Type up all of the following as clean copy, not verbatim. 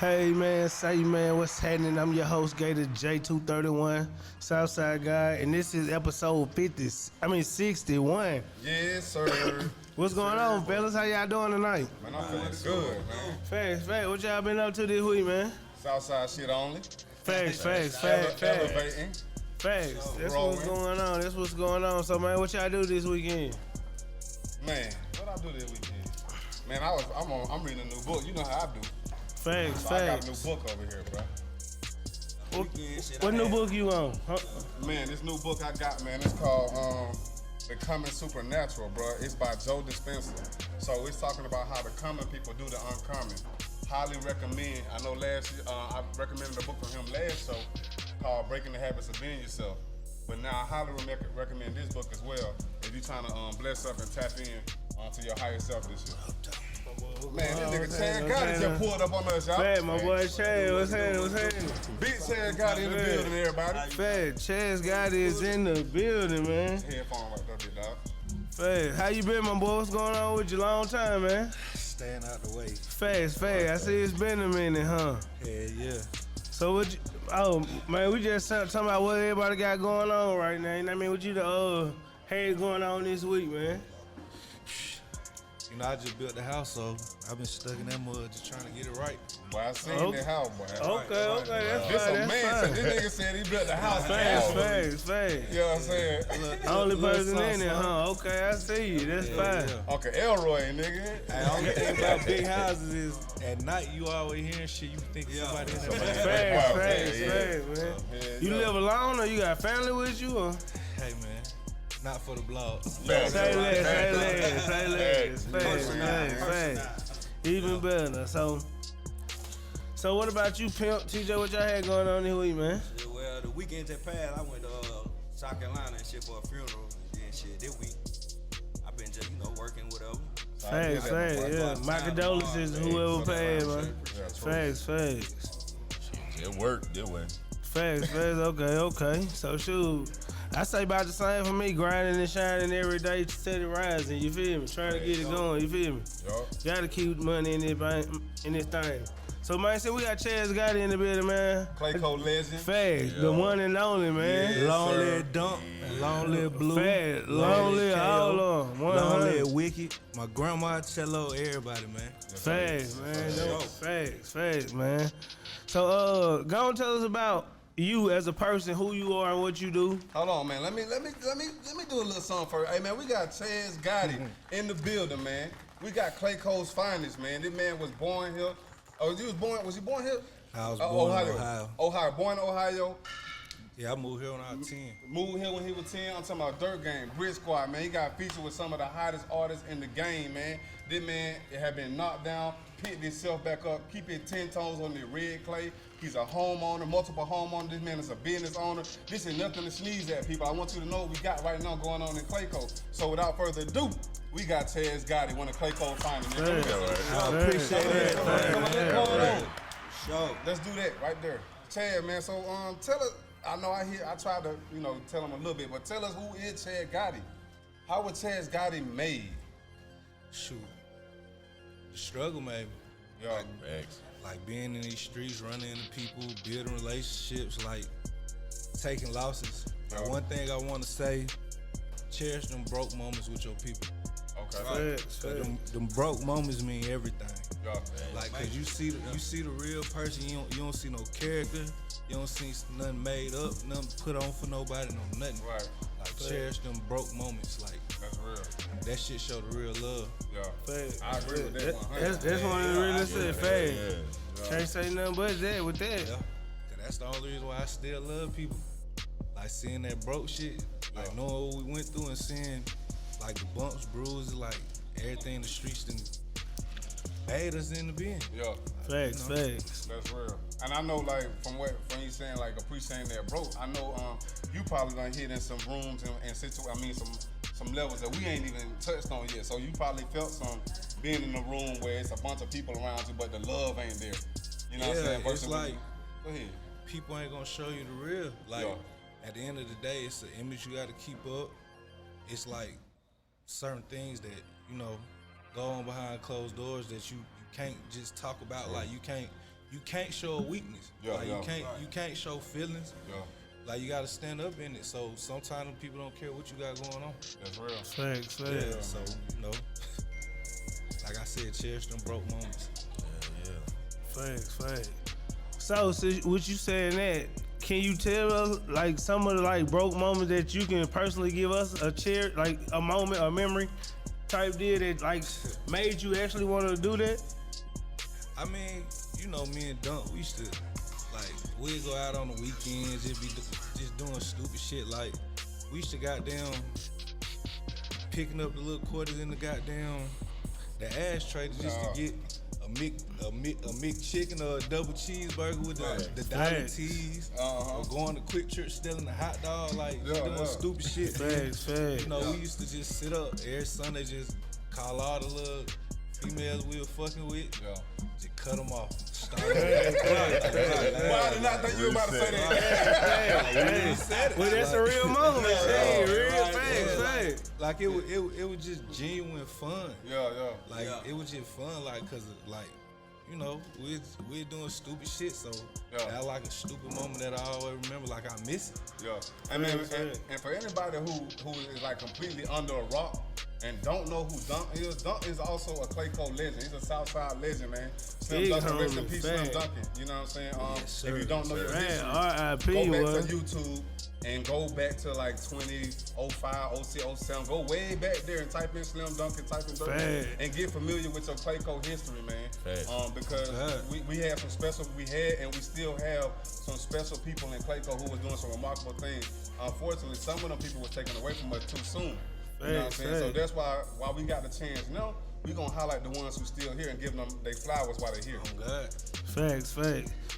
Hey man, say man, what's happening? I'm your host, Gator J231, Southside guy, and this is episode 61. Yes, sir. What's going on, fellas? How y'all doing tonight? Man, I'm feeling good, man. Facts. What y'all been up to this week, man? Southside shit only. Facts. Elevating. Facts. That's what's going on. So man, what y'all do this weekend? Man, what I do this weekend? Man, I'm reading a new book. You know how I do. Facts. I got a new book over here, bro. What new book you on? Huh? Man, this new book I got, man, it's called Becoming Supernatural, bro. It's by Joe Dispenza. So it's talking about how the common people do the uncommon. Highly recommend. I know last year, I recommended a book from him last show called Breaking the Habits of Being Yourself. But now I highly recommend this book as well if you're trying to bless up and tap in to your higher self this year. Man, this nigga Chaz Gotti just pulled up on us, y'all. Fat, my boy Chaz, what's happening? Big Chaz Gotti in the building, everybody. Fat, Chaz Gotti is in the building, man. Headphone right there, big dog. Fat, how you been, my boy? What's going on with you? Long time, man. Staying out the way. Fast. I see it's been a minute, huh? Yeah. So what you, man, we just talking about what everybody got going on right now. You know what I mean? What you had going on this week, man? You know, I just built the house, so I've been stuck in that mud just trying to get it right. Boy, I seen the house, boy. Okay, that's This fine. a man, so this nigga said he built the house. Facts. You know what I'm saying? Only person in there, huh? Okay, I see you. That's fine. Yeah. Uncle Elroy, nigga. The only thing about big houses is at night you always hearing shit. You think somebody in there. Facts, man. You live alone or you got family with you? Or? Hey, man. Not for the blog. Say less. Facts. Even better. So what about you, Pimp? TJ, what y'all had going on this week, man? Well, the weekend that passed, I went to South Carolina and shit for a funeral. And shit, this week, I've been just, working, whatever. Facts, yeah. My condolences to whoever paid, man. Facts. It worked, it went. Facts, okay. So shoot, I say about the same for me, grinding and shining every day to steady rising, you feel me? Trying to get it going, you feel me? Gotta keep money in this thing. So man, we got Chaz Gotti in the building, man. Clayco legend. Facts, the one and only, man. Yes, long sir. live Dump, long live Blue, Facts, long live all of them. long live Wicked, my grandma, Cello, everybody, man. Facts, man. Facts, man. So go and tell us about you as a person, who you are and what you do. Hold on, man. Let me do a little something first. Hey, man, we got Chaz Gotti in the building, man. We got Clayco's finest, man. This man was born here. Oh, was he born here? I was born in Ohio. Born in Ohio. Yeah, I moved here when I was 10. Moved here when he was 10. I'm talking about Dirt Game, Grit Squad, man. He got featured with some of the hottest artists in the game, man. This man had been knocked down, picked himself back up, keep his 10 toes on the red clay. He's a homeowner, multiple homeowner. This man is a business owner. This is nothing to sneeze at, people. I want you to know what we got right now going on in Clayco. So without further ado, we got Chaz Gotti, one of Clayco's finest. I appreciate that. Sure. Let's do that right there. Chaz, man, so tell us, I tried to, tell him a little bit, but tell us who is Chaz Gotti? How was Chaz Gotti made? Shoot. The struggle, maybe. Yo. Like being in these streets, running into people, building relationships, like taking losses. Like one thing I want to say, cherish them broke moments with your people. Okay. Them broke moments mean everything. Yeah. Like, cause you see the real person. You don't see no character. You don't see nothing made up, nothing put on for nobody, no nothing. Right. Like cherish them broke moments. Like that's real. That shit show the real love. Yeah. I agree with that. That's one of the realest shit. Facts. Can't say nothing but that with that. Yeah. Cause that's the only reason why I still love people. Like seeing that broke shit, like knowing what we went through and seeing like the bumps, bruises, like everything in the streets done made us in the bin. Yeah. Facts. That's real. And I know, like, from you saying, like, appreciating that broke, I know you probably done hit in some rooms and some levels that we ain't even touched on yet. So you probably felt some being in a room where it's a bunch of people around you, but the love ain't there. You know what I'm saying? It's like, go ahead. People ain't gonna show you the real. Like, at the end of the day, it's the image you gotta keep up. It's like certain things that, go on behind closed doors that you can't just talk about. Like, you can't you can't show a weakness. Yeah, like yeah. you can't show feelings. Yeah. Like you gotta stand up in it. So sometimes people don't care what you got going on. That's real. Facts. Yeah. So you know, like I said, cherish them broke moments. Facts. So what you saying that? Can you tell us like some of the like broke moments that you can personally give us a like a moment, a memory type deal that like made you actually want to do that? I mean, you know, me and Dunk, we used to like we'd go out on the weekends, just be just doing stupid shit. Like we used to goddamn picking up the little quarters in the the ashtray just to get a McChicken or a double cheeseburger with the dollar teas, or going to Quick Trip stealing a hot dog, like doing stupid shit. Facts. You know, we used to just sit up every Sunday, just call all the little females we were fucking with, just cut them off. Why I did not think you were about to say that? Well, that's a real moment. Real facts. Like it was just genuine fun. Like it was just fun, like cause like, you know, we're doing stupid shit, so that like a stupid moment that I always remember. Like I miss it. And for anybody who is like completely under a rock and don't know who Dunk is also a Clayco legend. He's a Southside legend, man. Slim Duncan, rest in peace, Slim Duncan. You know what I'm saying? If you don't know your history, R.I.P. go back to YouTube and go back to like 2005, 06, 07. Go way back there and type in Slim Duncan, type in Duncan, and get familiar with your Clayco history, man. Because we had some special, and we still have some special people in Clayco who was doing some remarkable things. Unfortunately, some of them people was taken away from us too soon. You know what I'm saying? So that's why we got the chance now, we gonna highlight the ones who still here and give them their flowers while they're here. Oh God. Facts.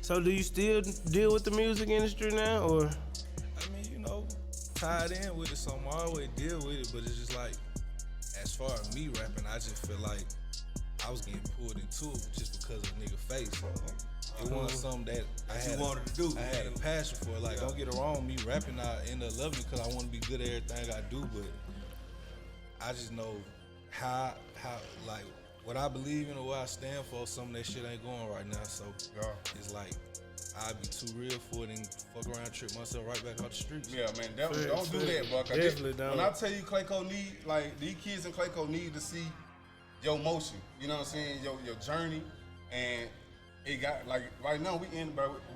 So do you still deal with the music industry now, or? I mean, you know, tied in with it, so I'm always deal with it, but it's just like, as far as me rapping, I just feel like I was getting pulled into it just because of nigga face. It wasn't something that wanted to do. I had a passion for it. Like, don't get it wrong, me rapping, I end up loving it because I want to be good at everything I do, but I just know how like what I believe in or what I stand for, some of that shit ain't going right now. So it's like I'd be too real for it and fuck around and trip myself right back out the streets. Yeah, man, don't do that, bro. Definitely don't. When I tell you Clayco need, like these kids in Clayco need to see your motion. You know what I'm saying? Your journey, and it got like right now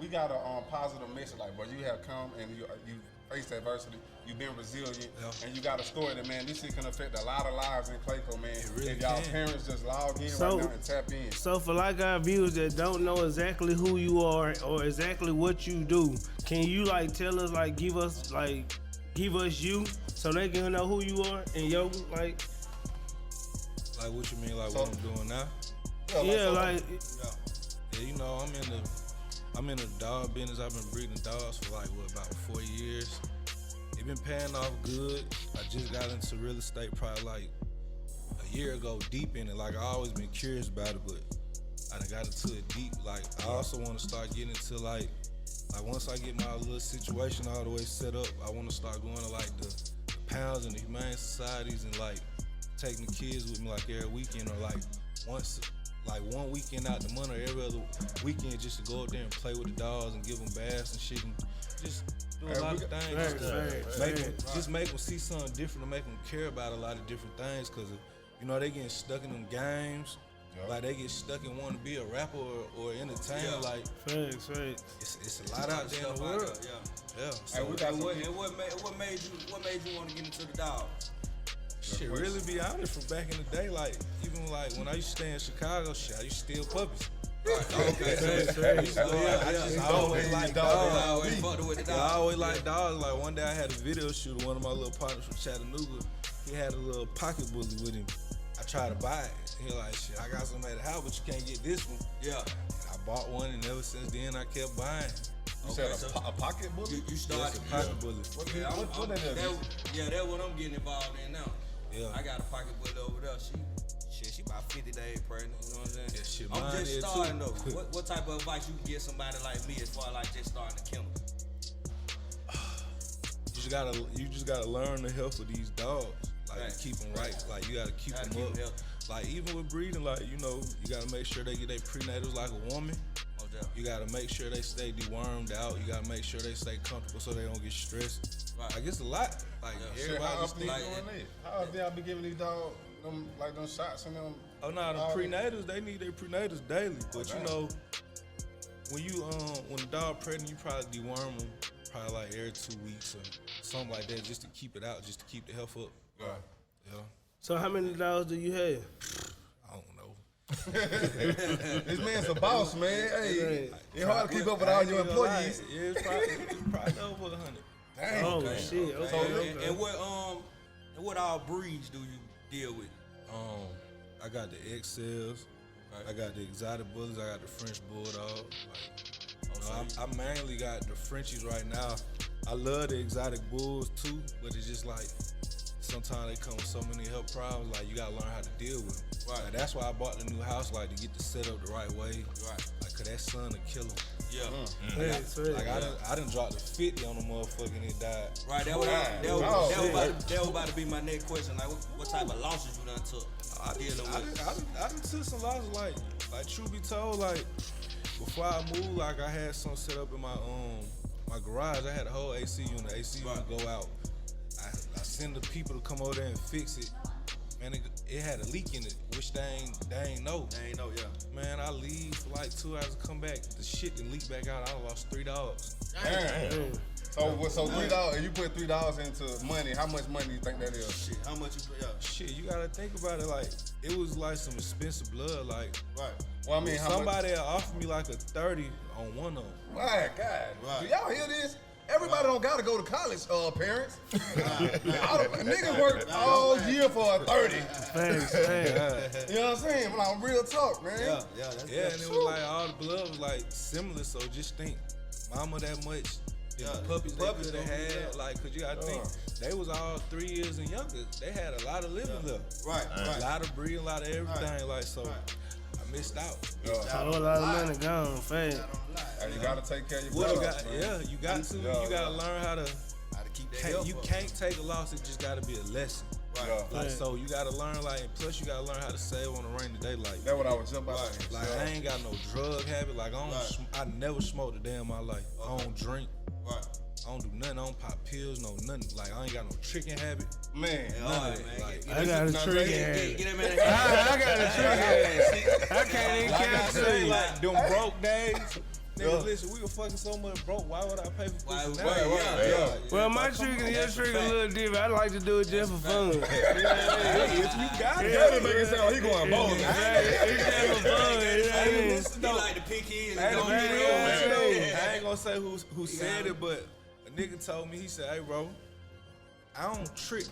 we got a positive message. Like, bro, you have come and you faced adversity. You've been resilient, and you got a story that, man, this shit can affect a lot of lives in Clayco, man. Really if y'all parents just log in right now and tap in. So for like our viewers that don't know exactly who you are or exactly what you do, can you like tell us, like give us you so they can know who you are and yo like what you mean, like what I'm doing now? Yeah, you know, I'm in the dog business. I've been breeding dogs for like about 4 years. It been paying off good. I just got into real estate probably like a year ago, deep in it. Like I always been curious about it, but I done got into it deep. Like I also want to start getting into like once I get my little situation all the way set up, I want to start going to like the pounds and the humane societies and like taking the kids with me like every weekend or like one weekend out the month or every other weekend just to go up there and play with the dogs and give them baths and shit and just do a lot of things. Just make them see something different and make them care about a lot of different things because, you know, they getting stuck in them games. Like they get stuck and want to be a rapper or entertainer. Like, facts. It's a lot out there in the world. So what made you want to get into the dogs? Shit, really be honest, from back in the day, like, even like when I used to stay in Chicago, shit, I used to steal puppies. I always liked dogs. I always liked dogs. Like one day I had a video shoot with one of my little partners from Chattanooga. He had a little pocket bully with him. I tried to buy it. He like, shit, I got something at the house, but you can't get this one. Yeah. I bought one, and ever since then I kept buying. You said a pocket bully? You started a pocket bully. What that is? That's what I'm getting involved in now. Yeah. I got a pocket bully over there. She about 50 days pregnant, you know what I'm saying? Yeah, shit, I'm just starting though. What type of advice you can give somebody like me as far as like just starting a kennel? You just gotta learn the health of these dogs. Like keep them right. Like you gotta keep them up. Like even with breeding, like, you know, you gotta make sure they get their prenatals like a woman. You gotta make sure they stay dewormed out. You gotta make sure they stay comfortable so they don't get stressed. Right. Like it's a lot. Like Shit, how everybody often you like, doing that? How often y'all be giving these dogs them shots and them? oh no, the prenatals, they need their prenatals daily. But you know, when you when the dog pregnant, you probably deworm them probably like every 2 weeks or something like that, just to keep it out, just to keep the health up. Right. Yeah. So how many dogs do you have? I don't know. This man's a boss, man. Hey, it's hard to keep up with all your employees. Yeah, it's probably over 100. Dang. Oh shit. Okay. And what all breeds do you deal with? I got the XLs, I got the exotic bullies, I got the French bulldog. I mainly got the Frenchies right now. I love the exotic bulls too, but it's just like sometimes they come with so many health problems. Like you gotta learn how to deal with them. Right. Like, that's why I bought the new house, like to get the setup the right way. Right. Like, cause that sun will kill them. Yeah. Like I done dropped the 50 on the motherfucker and it died. Right. That was about to be my next question. Like, what type of losses you done took? I done took some losses. Like truth be told, like before I moved, like I had some set up in my garage. I had a whole AC unit. The AC unit go out. I send the people to come over there and fix it. Man, it had a leak in it, which they ain't know. They ain't know, yeah. Man, I leave for like 2 hours to come back. The shit done leak back out. I lost $3. Damn. So $3, you put $3 into money. How much money do you think that is? Shit, how much you put? Yeah. Shit, you gotta think about it. Like it was like some expensive blood. Like Right. Well, I mean, how somebody offered me like a 30 on one of them. My God. Right. Do y'all hear this? Everybody don't gotta go to college, parents. Niggas work all year for a 30. Thanks. You know what I'm saying? But I'm real talk, man. Yeah, and it was like all the blood was like similar. So just think, mama that much. The puppies they could have had, like, cause you gotta think, they was all 3 years and younger. They had a lot of living left. Right. A lot of breeding, a lot of everything. Like, so I missed out. A whole lot of money gone fast. And you gotta take care of your Well, products, man. you got to. You gotta learn how to. keep that health You up. can't take a loss. It just gotta be a lesson. Right. Yeah. Like, so you gotta learn, like, and plus you gotta learn how to save on a rainy day. Like, That's what I was just about to say. like I ain't got no drug habit. Like, I never smoked a day in my life. I don't drink. Right. I don't do nothing. I don't pop pills, no nothing. Like, I ain't got no tricking habit. Man. None of it. Like, I got a trick Get hand. him in the I got a trick hand. I can't even like I count say, to like, them broke days. Nigga, listen, we were fucking so much broke. Why would I pay for this? Yeah. Well, my trick and your trick a little different. I like to do it just for fun. If you got it, That nigga sound like he going bowling. It's just for fun. You know what I mean? He like the pinky I man. ain't gonna say who said it, but a nigga told me, he said, hey, bro, I don't trick.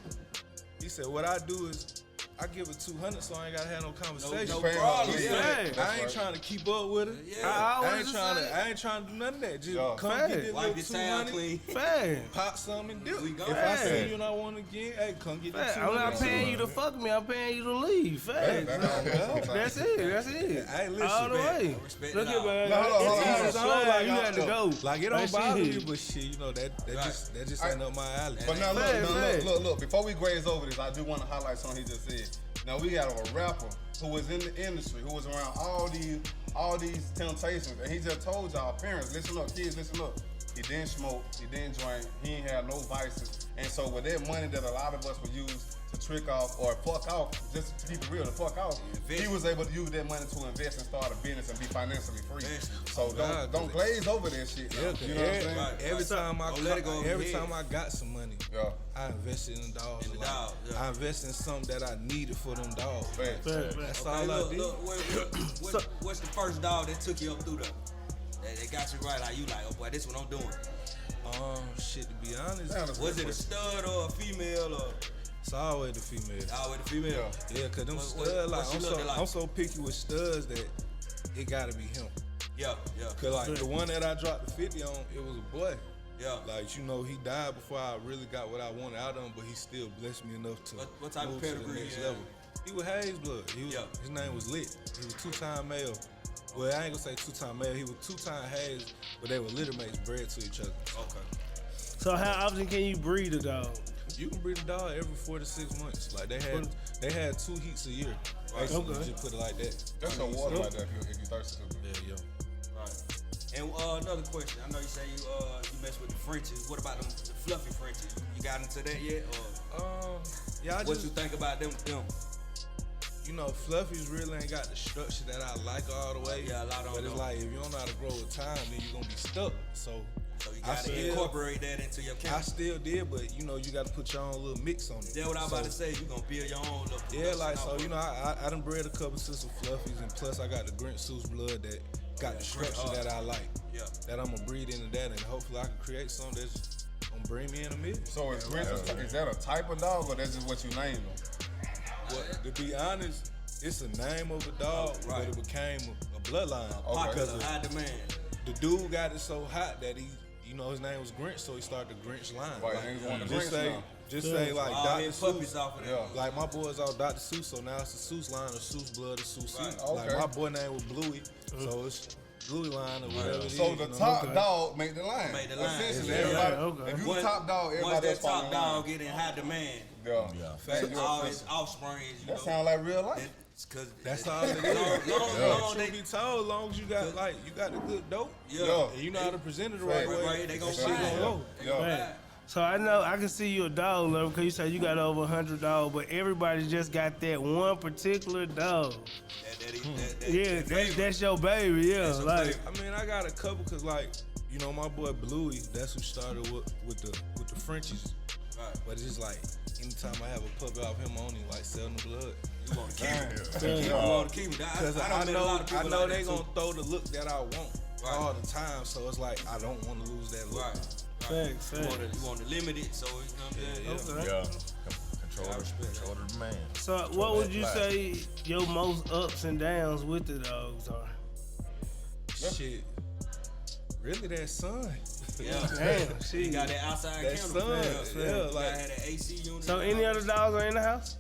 He said, what I do is, I give it 200 so I ain't gotta have no conversation. No problem. Yeah. I ain't trying to keep up with it. Yeah. I ain't trying to do none of that. Just come Fact. get this Wipe little your town 200, clean. Fact. pop some and dip. We go. If I Fact. see you and I want again, hey, come get this Fact. 200. I'm not paying you to fuck me. I'm paying you to leave. Fact. That's it. Hey, listen, All the way. Respect Look it at all. man. No, hold on, It's hold easy on. to like you had to go. Like, it Like, don't bother shit. me, but shit, you know, that just ain't up my alley. But now Fact. look. Before we graze over this, I do want to highlight something he just said. Now we got a rapper who was in the industry, who was around all these temptations, and he just told y'all, parents, listen up, kids, listen up. He didn't smoke, he didn't drink, he ain't had no vices, and so with that money that a lot of us would use to trick off or fuck off, just to keep it real, to fuck off, he was able to use that money to invest and start a business and be financially free. So don't glaze over that shit. Yeah, You know what I'm saying? Right. Every time Every time I got some money, Yeah. I invested in dogs. In the dog, yeah. I invested in something that I needed for them dogs. Facts. That's all Okay, I look, did. what's the first dog that took you up through though? That got you right, like you like, oh boy, this what I'm doing. Shit, to be honest, Was it a stud or a female or it's always the female. always the female? Yeah, cause them What studs, like, she looking like? I'm so picky with studs that it gotta be him. Yeah. Cause like the one that I dropped the 50 on, it was a boy. Yeah. Like, you know, he died before I really got what I wanted out of him, but he still blessed me enough to What type of move to the pedigree next he had? level. He was Hayes blood. His name was Lit. He was 2-time male. Well, I ain't gonna say 2-time male. He was 2-time Hayes, but they were litter mates bred to each other. Okay. So how often can you breed a dog? You can breed a dog every 4 to 6 months. Like, they had 2 heats a year. Right. Basically, Okay. just put it like that. That's some water right there if you thirsty. Yeah, yo. Right. And another question. I know you say you mess with the Frenchies. What about the fluffy Frenchies? You got into that yet? Or Yeah, what you think about them? You know, fluffies really ain't got the structure that I like all the way. Yeah, a lot of But them it's like if you don't know how to grow with time, then you're gonna be stuck. So you gotta incorporate that into your camp. I still did, but you know, you gotta put your own little mix on it. That's what I was about to say. You gonna build your own little. Yeah, like so, you know, I done bred a couple sisters fluffies, and plus I got the Grinch Seuss blood that got the structure that I like. Yeah. That I'm gonna breed into that, and hopefully I can create something that's gonna bring me in a million. So is that a type of dog, or that's just what you named them? Well, to be honest, it's a name of a dog, but it became a bloodline. Because of high demand. The dude got it so hot that he, you know, his name was Grinch, so he started the Grinch line. Right, Like, just say like Dr. Seuss. Off of that. Like my boy's all Dr. Seuss, so now it's the Seuss line or Seuss blood or Seuss. Right. Like Okay. my boy name was Bluey, so it's Bluey line or whatever it is. So the top dog make the line. Make the line. Essentially, Yeah. everybody. If you top dog, everybody once that else follow top the line. dog get in high demand, Yeah. all his offspring, you That know. sound like real life. Cause That's all it is. long Truth be told, as long as you got the good dope, Yeah. and you know how to present it the right way, they gonna shit gonna go. Yeah. So I know I can see you a dog lover because you said you got over 100 dogs, but everybody just got that one particular dog. That's your baby. Yeah, like I mean, I got a couple because like, you know, my boy Bluey, that's who started with the Frenchies. Right. But it's just like anytime I have a puppy off him, I only like selling the blood. You want to keep it. Yeah. You want to keep it. Because I know they gonna throw the look that I want all the time, so it's like I don't want to lose that look. Facts. You want to limit it, so you know what I'm saying? Okay. Control the demand. So what would you say your most ups and downs with the dogs are? Shit. Really, that son. Yeah. Damn, You shit. got that outside That camera. sun. Yeah, You like gotta have that AC unit. So any other dogs are in the house?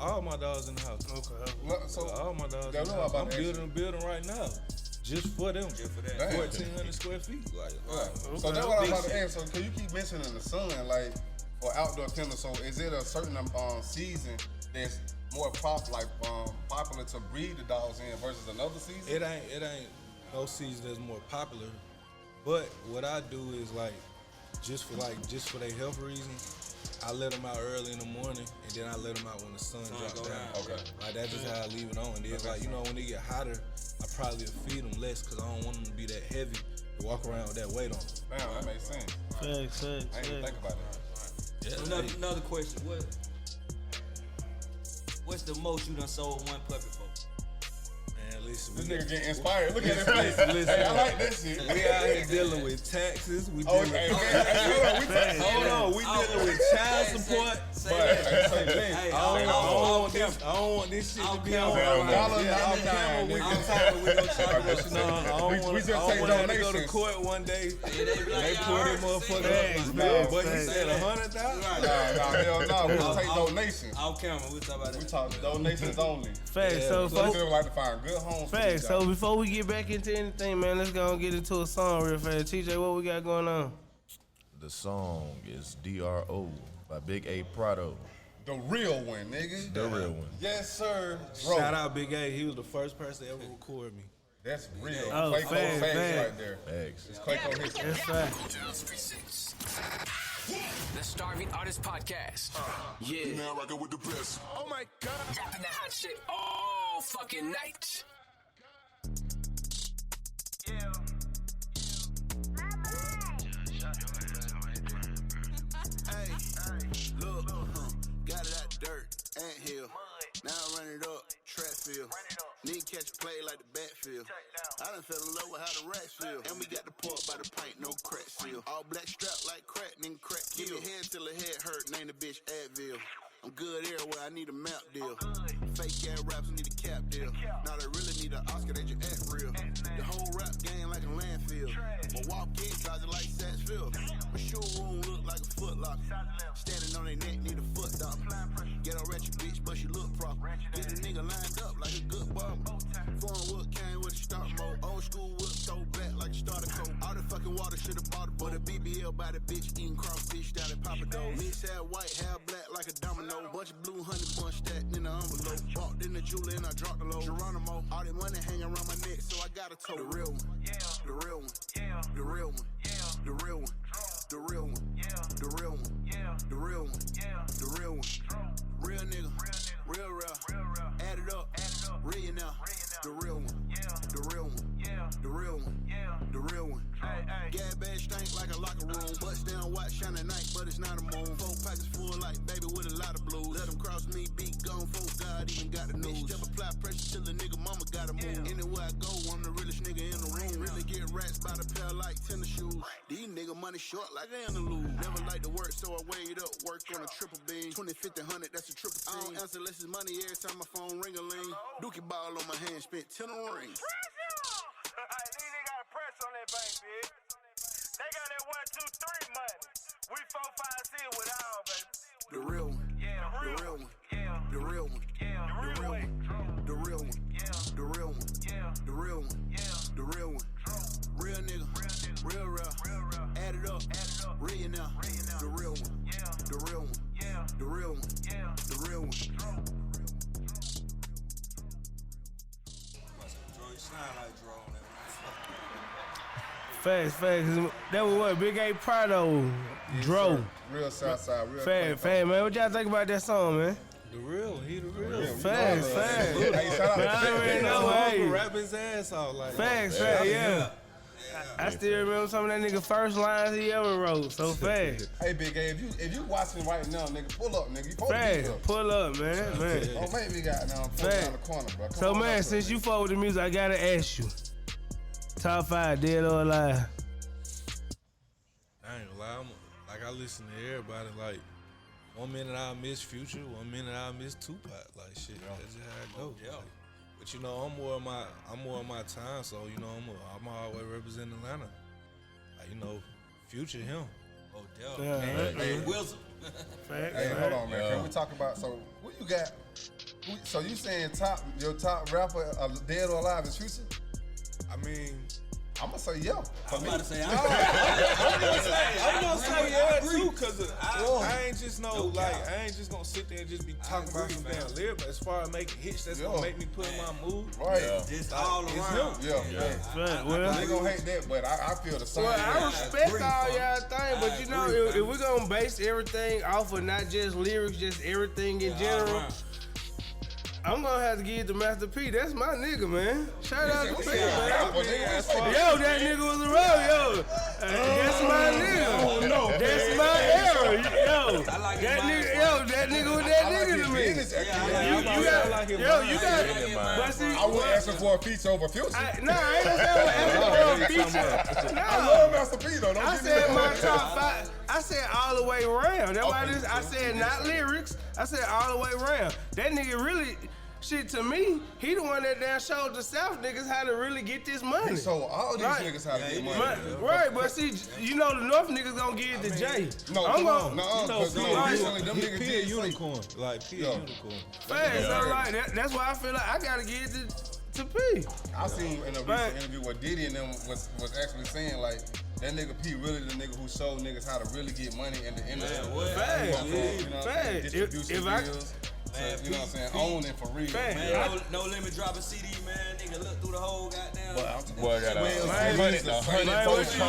all my dogs in the house. Okay. So All my dogs Yeah, in the I know house. about I'm that building a building right now. Just for them. Just for that. Damn. 1,400 square feet. Like, So that's what I'm about to ask. So, cause you keep mentioning the sun, like for outdoor kennels. So, is it a certain season that's more popular to breed the dogs in versus another season? it ain't no season that's more popular. But what I do is like just for their health reasons, I let them out early in the morning and then I let them out when the sun drops down. Okay. Like that's just how I leave it on. And then like, you know, when they get hotter, I probably feed them less because I don't want them to be that heavy to walk around with that weight on them. Damn, that makes sense. Facts. I didn't even think about that. Another question. What's the most you done sold one puppy for? Man, listen. This nigga getting inspired. Look at his face. Listen. Hey, I like this shit. We out here dealing with taxes. We dealing Okay, with hold on. We dealing with child support. I don't want this shit to be on We just take to go to donations. court one day. They pull that that motherfucker up. No, But he said 100,000. Hell no. We just take donations. Off camera, we talk about We that. talk donations only. Facts. So So folks, we like to find good homes for these facts. So guys. before we get back into anything, man, let's go and get into a song real fast. TJ, what we got going on? The song is DRO by Big A Prado. The real one, nigga. The real one. Yes, sir. Bro, Shout out Big A. He was the first person to ever record me. that's real. Oh, Clayco facts, facts facts. right there. Thanks. It's Clayco history. That's fact. The Starving Artist Podcast. Yeah. Now rockin' with the best. Oh my God. Dropping the hot shit all fucking night. Hey, look, got it out the dirt, anthill. Now I run it up, track field. Need catch a play like the bat field. I done fell in love with how the rats feel. And we got the pork by the pint, no crack seal. All black strap like crack, nigga crack kill. Give me head till the head hurt, name the bitch Advil. I'm good everywhere, I need a map deal. Fake ass raps need a cap deal. Now they really need an Oscar, they just act real. The whole rap game like a landfill. My walk-in closet like Satsville. My shoe room look like a Foot Locker. Standing on their neck, need a foot doctor. Get a ratchet bitch, but she look proper. Get the nigga lined up like a good bomber. Foreign wood came with a start mode. Old school wood throw back like a starter coat. All the fucking water should've bought a boat. But a BBL by the bitch eating crawfish down at Papa Do's. Mix hair white, hair black like a domino. Bunch of blue honey bunch stacked in the envelope. Walked in the jeweler and I dropped the low. Geronimo, all that money hanging around my neck, so I got a toe. The real one, the real one. Gas bag stank like a locker room. Bust down watch shine at night, but it's not a moon. 4 pockets full like baby with a lot of blues. Let them cross me, beat gone, folk God even got the news. Step apply pressure till the nigga mama gotta move. Anywhere I go, I'm the realest nigga in the room. Really get rats by the pair like tennis shoes. These nigga money short like I in the lose. Never like to work, so I weighed up. Worked on a triple beam. 20, 50, 100, that's a triple team. I don't answer less is money every time my phone ring-a-ling. Dookie ball on my hand, spent 10 on rings. These niggas got a press on that bank, bitch. They got that 1, 2, 3 money. We 4, 5, 6 with all, baby. The real one. Yeah, The real one. Yeah. The real one. Yeah. The real one. The real one. Yeah. The real one. Yeah. The real one. Yeah. The real one. Real nigga. Real. Add it up. Real now. The real one. Yeah. The real one. Yeah. The real one. Yeah. The real one. Dro, you sound like Dro on that Facts. That was what Big A Prado, Dro. Real Southside, real Facts, man. What y'all think about that song, man? The real, he the real. Facts. Hey, shout out to I already Fat know, Man. hey. Rap his ass off like Facts, yeah. I still remember some of that nigga first lines he ever wrote. So fast. Hey, Big A, if you watching right now, nigga, pull up, nigga. You supposed to be Fast. here. Pull up, man. Don't make me got now. Pull Fact. down the corner, bro. Come So on man, up, since nigga. you fuck with the music, I gotta ask you. Top 5, dead or alive? I ain't gonna lie, like I listen to everybody. Like 1 minute I miss Future, 1 minute I miss Tupac. Like shit, that's just how it goes. Yeah. Like, but you know, I'm more of my time, so you know, I'm always representing Atlanta. Like you know, Future him. Oh, damn. Yeah. Hey, Wilson. Hey, hold on, man. Can we talk about, so what you got? So you saying your top rapper, dead or alive, is Future? I mean, I'm gonna say yeah. I'm about to say, I'm gonna say yeah too, cause I ain't just I ain't just gonna sit there and just be talking about some damn lyrics. But as far as making hits, that's gonna make me put in my mood. Right. just Like, all it's around. him. Yeah. Well, They gonna hate that, but I feel the same. Well, I way. respect all y'all thing, but you know, if we're gonna base everything off of not just lyrics, just everything in general, I'm gonna have to give it to Master P. That's my nigga, man. Shout out to P, man. Yo, that nigga was a road, yo. That's my nigga. No, That's my era, yo. That nigga was that nigga to me. You got, but see, I wasn't asking for a feature over Future. I ain't gonna say I'm asking for a feature. I love Master P though. Don't I give me said that. my top 5. I said all the way around. That's why I said not lyrics. I said all the way around. That nigga really, shit to me, he the one that damn showed the South niggas how to really get this money. So all these Right. niggas how to get money. Right, but see, you know the North niggas gonna give it to Jay. No, I'm gonna because recently them niggas P a did unicorn, like P a unicorn. fast. So like that's why I feel like I gotta give it to P. I seen in a recent interview where Diddy and them was actually saying like that nigga P really the nigga who showed niggas how to really get money in the industry. Fast, You know what I'm saying? fast. Distribution If I deals. You know what I'm saying? Owning for real. Fast. Man, no limit drop a CD, man. Nigga look through the whole goddamn. Boy, got Man, what you mean?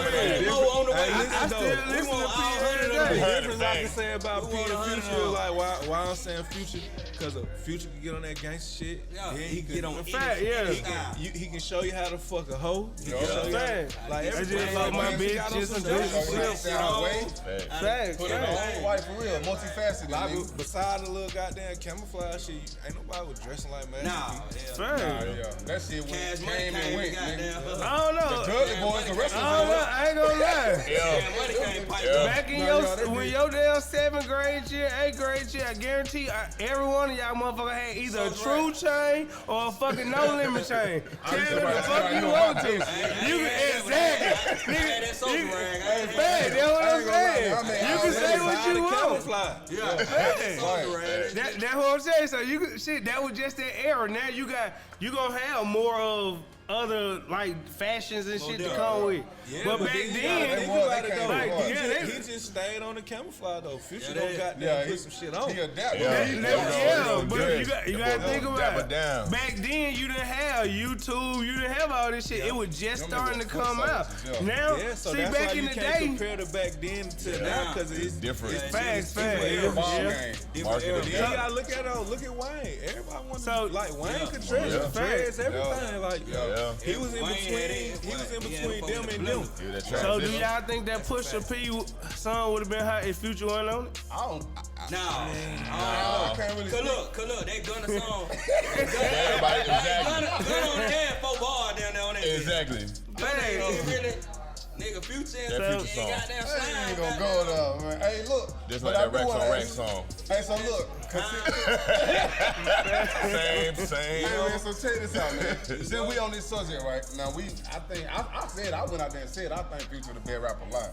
I still listen to P every The day. difference I can say about P and Future is like why I'm saying Future, because Future can get on that gangster shit. Yeah, Then he get on Fact, yeah. He can show you how to fuck a hoe. He can show you how to, Fact. like I just everything. fuck my He bitch got on just some to dope do shit. some Shit sound way. Facts. Put it on white for real. Multifaceted. Like, nigga. beside the little goddamn camouflage shit, ain't nobody was dressing like Master Nah, P. Fact. Yeah, that shit Cash went, Money came and came went. goddamn. Nigga. I don't know. The Dudley boys, the rest I of don't know. them. I ain't gonna lie. Cash Money came pipe Back in when your damn 7th grade year, 8th grade year, I guarantee every one of y'all motherfuckers had either a true chain or a fucking no limit chain. Tell me the fuck you want to. You can exactly. Hey, that sofa rag. Fact, that's what I'm saying. You can say what you want. Camouflage. Fact. That's what I'm saying. So you could shit. That was just that era. Now you gonna have more of other like fashions and shit to come with. But back then, he just stayed on the camouflage though. Future don't goddamn put some shit on. He adapted. but you gotta think about it. Down. Back then, you didn't have YouTube, you didn't have all this shit. It was just starting to come out. Now, So see, that's back why in you the can't day, compare the back then to now because it's Different. facts. Ball Yeah. game. Marketing. Then you gotta look at Wayne. Everybody wants So- like Wayne could Yeah. dress everything. Like Yeah. He was in Wayne between. had it. He was in He had between it them for and the them. Yeah, that So do transition. y'all think that Pusha P song would have been hot if Future wasn't on it? I don't. No. I can't really. Cause look, that Gunna song. Everybody, exactly. Gunna only had 4 bars down there on that bitch. Exactly. Gunna ain't really, nigga, Future and That Future song. goddamn I slime. ain't gonna go there, man. Hey, look. Just but like I that do Rex wanna on Rex ask- song. Hey, so look. Same. Hey man, so check this out, man. Since we on this subject, right? Now I said I went out there and said I think Future the best rapper alive.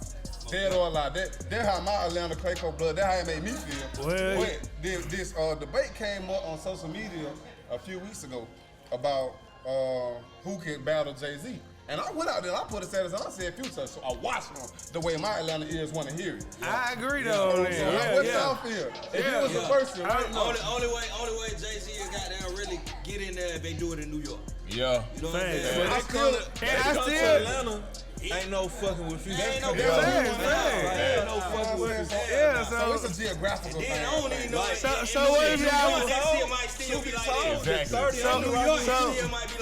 Dead or alive. That how my Atlanta Clayco blood, that how it made me feel. Well, But this debate came up on social media a few weeks ago about who can battle Jay-Z. And I went out there and I put a status on, I said Future, so I watched him the way my Atlanta ears want to hear it. I agree though on that. So Yeah, what yeah. y'all feel? If it was a person, right? Only way Jay-Z is goddamn really get in there if they do it in New York. Yeah. You know what I'm Facts. saying? I still, Atlanta. Ain't no fucking with Future. Ain't no Facts, facts. Ain't no fucking with Future. Yeah, so it's a geographical Then thing. I don't even know. So what if y'all that shit might still be like that. Exactly.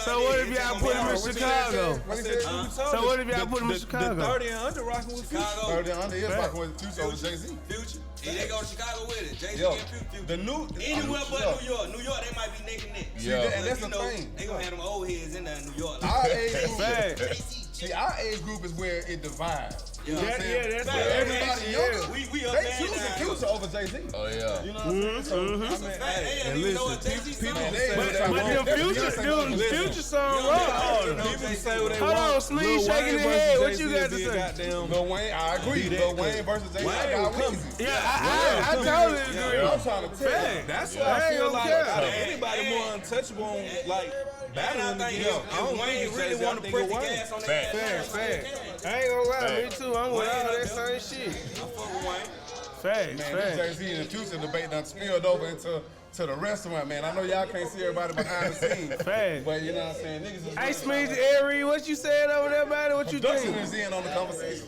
So what if y'all put him in Chicago? What he said? So what if y'all put him in The Chicago? 30 and under rocking with Future. Chicago, 30 under is rocking with Future over Jay-Z. Future. If they go to Chicago with it, Jay-Z Yo, and Future. the new Anywhere but yo, New York. New York, they might be neck and neck. Yeah. and that's the You know, thing. They gonna have them old heads in there in New York. Our age group, Facts. see, our age group is where it divides. You know what I'm Yeah, saying? that's But what everybody younger, We up they there choosing now. Future over Jay-Z. Oh yeah. You know what I'm saying? So, Hey, don't even know what Jay-Z song. man, they But them future song rock harder. People say what they Hold want. on, Sneeze Lil shaking Wayne his head. versus What you Jay-Z got to be a say? goddamn- Lil Wayne, I agree. Be that Lil Wayne good. versus Jay-Z, I Wayne got will come. Weezy. Yeah, I totally agree. I'm trying to tell you. That's Yeah. why I I ain't feel gonna like care. out of anybody more untouchable on like battling I think against. if I don't Wayne think really Jay-Z, I want to think press it's the Wayne. gas on Facts. that Facts. I ain't gonna lie, me too. I'm with all that same shit. I fuck with Wayne. Facts, Man, facts. this Jay-Z and the Future debate done spilled over into the restaurant, man. I know y'all can't see everybody behind the scenes. Facts. But you know what I'm saying? Niggas is Hey, Smeeze, Airy, what you said over there, buddy? What you Production think? is in on the conversation.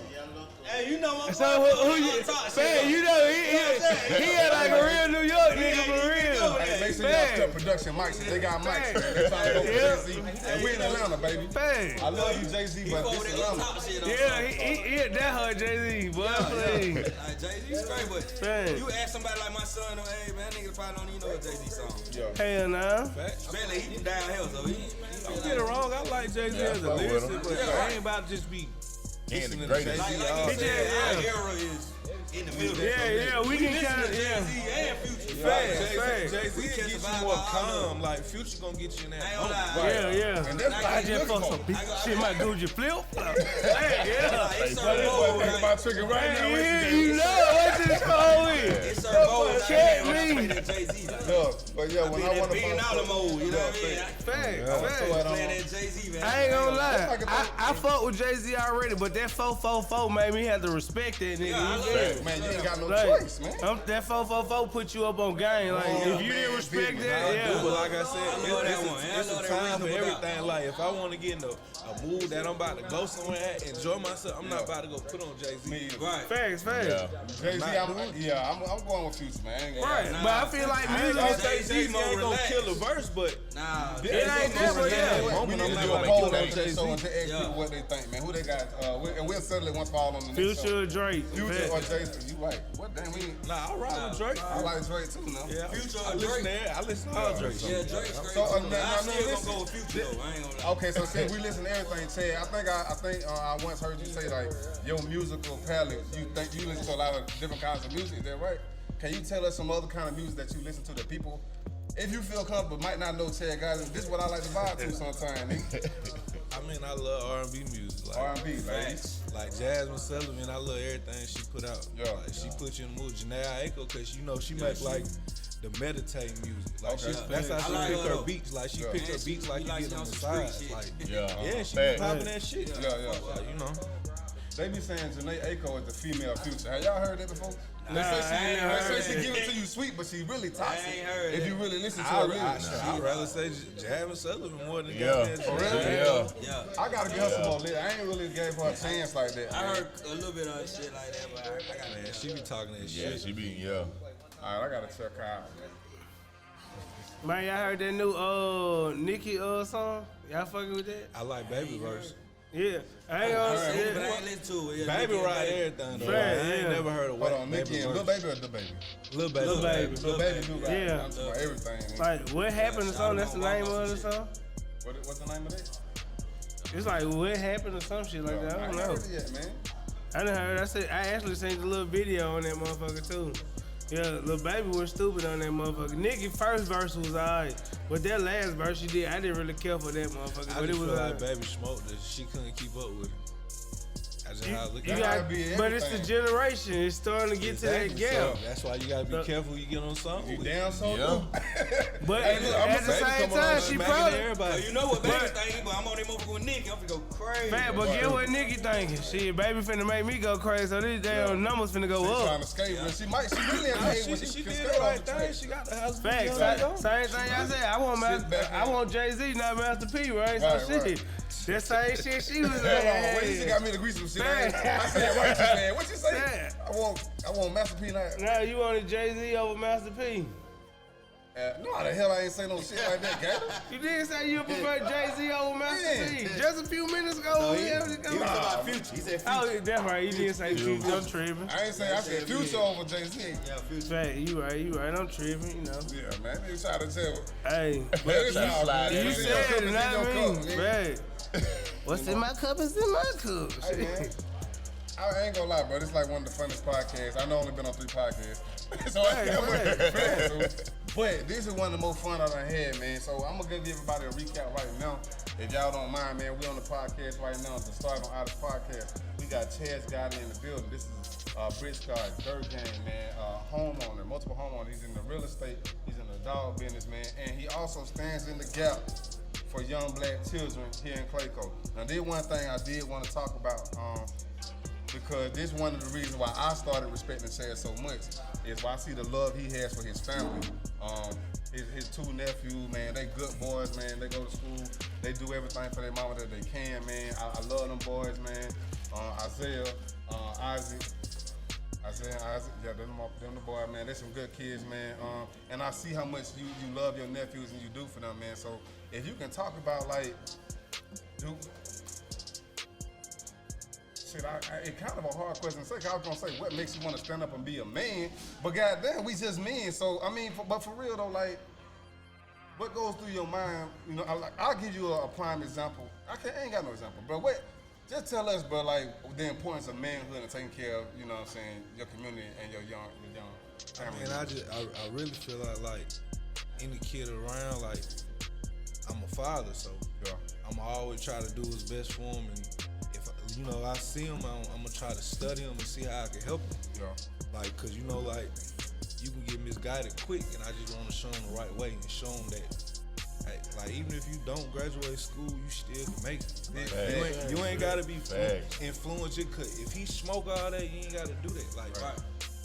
Hey, you know my So boy, who you? Man, you know he had like a real New York nigga for real. Hey, make sure y'all Facts. cut production mics. They got mics, man. They trying to go for Yeah. Jay-Z. And we in Atlanta, baby. Facts. I love you, Jay-Z, but over this there is on Atlanta. top shit on Yeah, he hit that hard, Jay-Z, boy. Please. Like Jay-Z straight, but Facts. you ask somebody like my son, hey man, that nigga probably don't even know a Jay-Z song. Hell nah. Especially he from down here, so he Don't get it wrong. I like Jay-Z as a fuck with him. lyricist, but I ain't about to just be He ain't the listening to greatest. Jay-Z like all you day. said, Yeah. our era is in the middle. Yeah, we can kind of, yeah. Jay-Z and Future. Facts. Jay-Z We catch get the you vibe more all calm. Like Future gonna get you in that I ain't gonna moment. lie. Yeah. And that's I why just fuck some beat. Shit, my Gucci flip. Yeah. It's That so boy bold, thinking about trigger right now. You know what this phone is. It's so bold. Check When I me. play that Jay-Z, like, Look, but yeah, when I that want to billion dollar mode, you know what I mean? Facts. Playing that Jay-Z, man. I ain't gonna lie. like a I fuck with Jay-Z already, but that 444 made me have to respect that nigga. Yeah, I You love feel it. me? Man, you ain't got no Like, choice, man. that 444 put you up on game. Like, if you didn't respect that, But yeah. like I said, love that one. I it's love a that time for reasonable everything. Like if I want to get in a mood that I'm about to go somewhere at, enjoy myself, I'm not about to go put on Jay-Z. Right. Facts. Yeah. Jay-Z, I'm going with Future, man. I ain't gonna lie. Right, but I feel like I ain't music gonna is say Jay-Z Jay-Z more ain't gonna relaxed. kill a verse, but Nah, It ain't that, but yeah. We moment need I'm to not do a gonna poll make on it Jay-Z on and to ask people what they think, man. Who they got, and we'll settle it once for all on the next Future show. or Drake. Future or Facts. Jay-Z, you right. What damn, we nah, I rock with Drake. I like Drake too now. Yeah, Future I or listen Drake? to I listen to all Drake. yeah, Drake's great So, too, but now I still listen. gonna go with Future though. I ain't gonna lie. Okay, so since we listen to everything, Chad, I once heard you say like your musical palette. You think you listen to a lot of different kinds of music. Is that right? Can you tell us some other kind of music that you listen to that people, if you feel comfortable, might not know Chad guys? This is what I like to vibe to sometimes. Nigga. I mean, I love R&B music. Like, R&B, ladies. like Jasmine Sullivan, I love everything she put out. Yeah. Like, she put you in the mood. Janae Aiko, cause you know she makes like the meditating music. Like Okay. that's how I she like pick her her. beats. Like she Yeah. pick her And beats she- like she you like get she on on the some side. street shit. Like Yeah. she be Facts. popping that shit. Yeah, yeah. Like, you know. They be saying Janae Aiko is the female Future. Have y'all heard that before? They Nah, say I ain't they heard say that. she give it to you sweet, but she really toxic. ain't heard if that. you really listen to her lyrics. I'd rather say Jasmine Sullivan more than Yeah. goddamn For Janae real? Aiko. Yeah. Yeah. I gotta give her some more lyrics. I ain't really gave her a chance like that. I man. heard a little bit of shit like that, but I got Man, she be talking that Yeah, shit. she be, yeah. All right, I gotta check her out. Man, y'all heard that new Nicki song? Y'all fucking with that? I like Baby verse. Yeah. I ain't gonna say But I it. ain't listen to it. Yeah, Baby Nicki ride and everything though. Right, I ain't yeah. never heard of Hold on, Nicki and Lil verse. Baby or the Baby? Lil Baby. Lil Baby. Lil Baby do rap. Yeah. I'm talking about everything. Like, what happened to song? That's the name of the song? What's the name of that? It's like, what happened to some shit like that? I don't know. heard it yet, man. I done heard. I actually seen the little video on that motherfucker too. Yeah, Lil Baby was stupid on that motherfucker. Nicki first verse was alright, but that last verse she did, I didn't really care for that motherfucker. I But it just was feel like Baby smoked that she couldn't keep up with it. That's just how I look you at got, it. but it's the generation. It's starting to get to that gap. So that's why you gotta be careful you get on something. You with damn it. so Yeah. But Hey, look, at the Baby same come on time, and she smacking probably. everybody. You know what Baby thinking, but I'm on that motherfucker with Nicki. I'm finna go crazy. Fat, but get what Nicki thinking. Shit, Baby finna make me go crazy, so these damn numbers finna go She trying up. to skate, but she really ain't hate when She she did can the skate right off the thing. track. She got the house. Facts. Same thing I said. I want Jay-Z, not Master P, right? So Right, shit. right. That same shit she was Hold on, wait, she like. got me to agree some shit. I Fat. said right, she said. What you say? Fat. I want Master P now. Now you wanted Jay-Z over Master P. No, how the hell I ain't say no shit like that, Gator. You did say you prefer Jay-Z over Master P. Just a few minutes ago. He was talking about Future. He said Future. Oh, that's right. You did say Future. I'm tripping. I ain't say I said Future over Jay-Z. Yeah, Future. Fact, you right. I'm tripping, you know. Yeah, man, they try to tell. Hey, But you said it, not me. Fact. What's in my cup is in my cup. Hey, man. I ain't gonna lie, bro. It's like one of the funniest podcasts. I know I've only been on 3 podcasts. So I can't But this is one of the most fun I done had, man. So I'm gonna give everybody a recap right now. If y'all don't mind, man, we on the podcast right now. The Start on Otis podcast. We got Chaz Gotti in the building. This is Brit Scott, Dirt Game, man. Homeowner, multiple homeowners. He's in the real estate. He's in the dog business, man. And he also stands in the gap for young black children here in Clayco. Now, there's one thing I did want to talk about, because this is one of the reasons why I started respecting Chaz so much, is why I see the love he has for his family. His 2 nephews, man, they good boys, man. They go to school. They do everything for their mama that they can, man. I love them boys, man. Isaiah, Isaac, yeah, them the boys, man. They some good kids, man. And I see how much you love your nephews and you do for them, man. So if you can talk about, like, shit, it's kind of a hard question to say. I was gonna say, what makes you want to stand up and be a man? But goddamn, we just men. So I mean, but for real though, like, what goes through your mind? You know, I'll give you a prime example. I ain't got no example, bro. Just tell us, bro, like the importance of manhood and taking care of, you know what I'm saying, your community and your young family. I really feel like any kid around, like, I'm a father, so Yeah. I'm always try to do his best for him, and if I see him, I'm gonna try to study him and see how I can help him. Yeah. Like, cause like, you can get misguided quick, and I just want to show him the right way and show him that, hey, like, even if you don't graduate school, you still can make it. Like, you ain't gotta be influenced. If he smoke all that, you ain't gotta do that. Like, Right.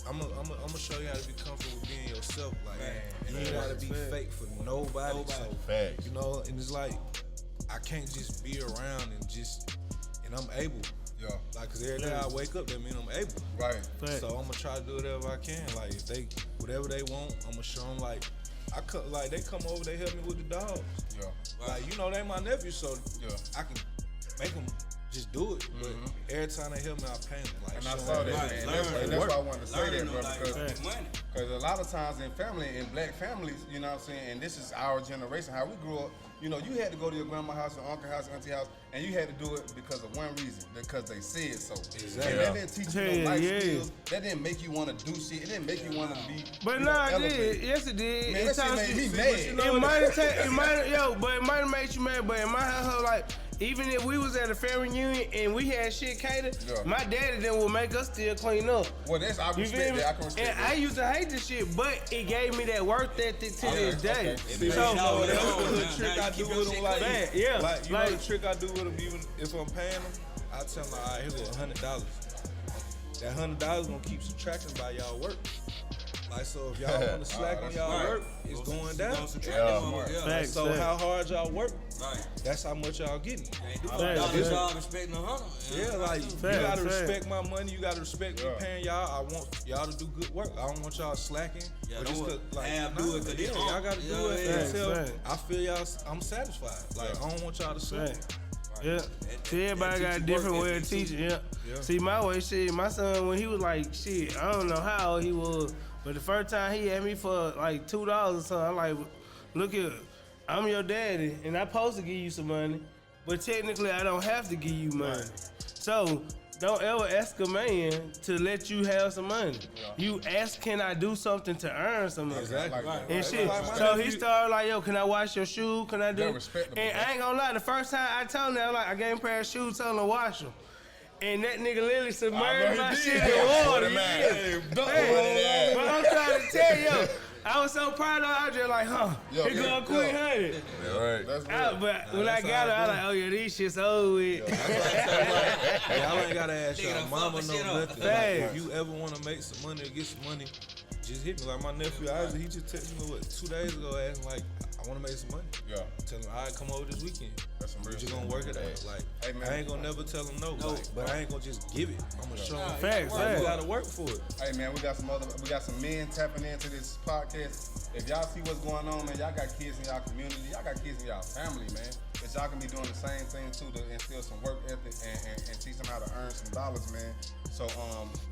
I'm gonna show you how to be comfortable with being yourself. Like, you ain't gotta be fake for nobody. So, Facts. and it's like, I can't just be around and I'm able. Yeah. Like, cause every day I wake up, that means I'm able. Right. So I'm gonna try to do whatever I can. Like, if whatever they want, I'm gonna show them. Like, they come over, they help me with the dogs. Yeah. Like, they my nephew, so Yeah. I can make them just do it. But every time they help me, I pay them. Like, And I show saw them that, man. they That's work. why I wanted to say that, bro, Like, money. because a lot of times in family, in black families, you know what I'm saying, and this is our generation, how we grew up, you had to go to your grandma's house, your uncle's house, auntie house, and you had to do it because of one reason, because they said so. Exactly. And that didn't teach you no life Yeah. skills. That didn't make you want to do shit. It didn't make you want to be. But it did. Yes, it did. Man, It that shit taught made you- me mad. It might have made you mad. But in my household, like, even if we was at a family reunion and we had shit catered, Yeah. my daddy then would make us still clean up. Well, that's I You feel respect me? that. I can respect And that. I used to hate this shit, but it gave me that work ethic to this day. okay. So, That's the little trick Now I you do keep your with them. shit Like, clean. Yeah, like, like- the trick I do with them, even if I'm paying them, I tell them, all right, here's $100. That $100 gonna keep subtracting by y'all work. Like, so if y'all want to slack on y'all work, it's going down. Facts, So facts. how hard y'all work, Right. that's how much y'all getting. Facts. Job expecting 100. Yeah, like you Facts, gotta facts. respect my money. You gotta respect me paying y'all. I want y'all to do good work. I don't want y'all slacking. Yeah, or don't just do it 'cause they y'all on. gotta do Yeah, it yeah. until Facts. I feel y'all. I'm satisfied. Like I don't want y'all to slack. Right. Yeah. See, everybody got a teach you different work way of ethic, too. teaching. Yeah. Yeah. See, my way, shit, my son, when he was like, shit, I don't know how old he was, but the first time he had me for like $2 or something, I'm like, look here, I'm your daddy, and I'm supposed to give you some money, but technically I don't have to give you money. So, don't ever ask a man to let you have some money. You ask, can I do something to earn some money? Exactly. And shit. Like my So he nephew- started like, yo, can I wash your shoe? Can I do? They're respectable, And bro. I ain't gonna lie, the first time I told him, I gave him a pair of shoes, told him to wash them. And that nigga literally submerged my shit in the water. you feel me? Hey, but I'm trying to tell you, I was so proud of her. I was just like, here go a quick 100. That's But when I got her, I was like, oh yeah, these shits old with. Y'all ain't gotta ask Nigga y'all done mama fucked no the shit up. nothing. Like, Facts. if you ever want to make some money or get some money, just hit me. Like my nephew Isaac, he just texted me 2 days ago asking like, I want to make some money. Yeah. Tell him I come over this weekend. That's some We real just shit. gonna work it out. Like Hey, man. I ain't gonna never tell him no. Like, but I ain't gonna just give it. I'm gonna show him. Facts, Like, facts. you gotta work for it. Hey man, we got some men tapping into this podcast. If y'all see what's going on, man, y'all got kids in y'all community, y'all got kids in y'all family, man. But y'all can be doing the same thing too to instill some work ethic and teach them how to earn some dollars, man. So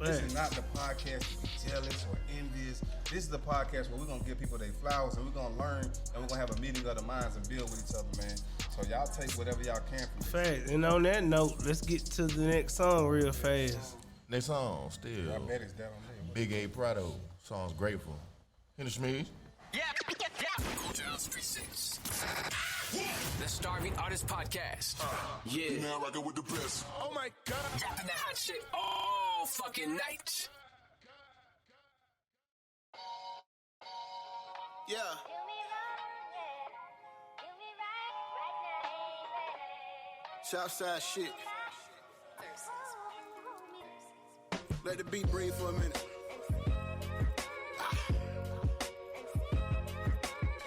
this is not the podcast to be jealous or envious. This is the podcast where we're gonna give people their flowers and we're gonna learn and we're gonna have a meeting of the minds and build with each other, man. So y'all take whatever y'all can from this. Facts. And on that note, let's get to the next song real fast. Next song, I still bet it's that on there. Big A Prado. Song's Grateful. Henry Schmees. Down 3-6. The Starving Artist Podcast. Yeah. Now rockin' with the best. Oh my God. Rapping that hot shit all fucking night. Yeah. Southside shit. Let the beat breathe for a minute.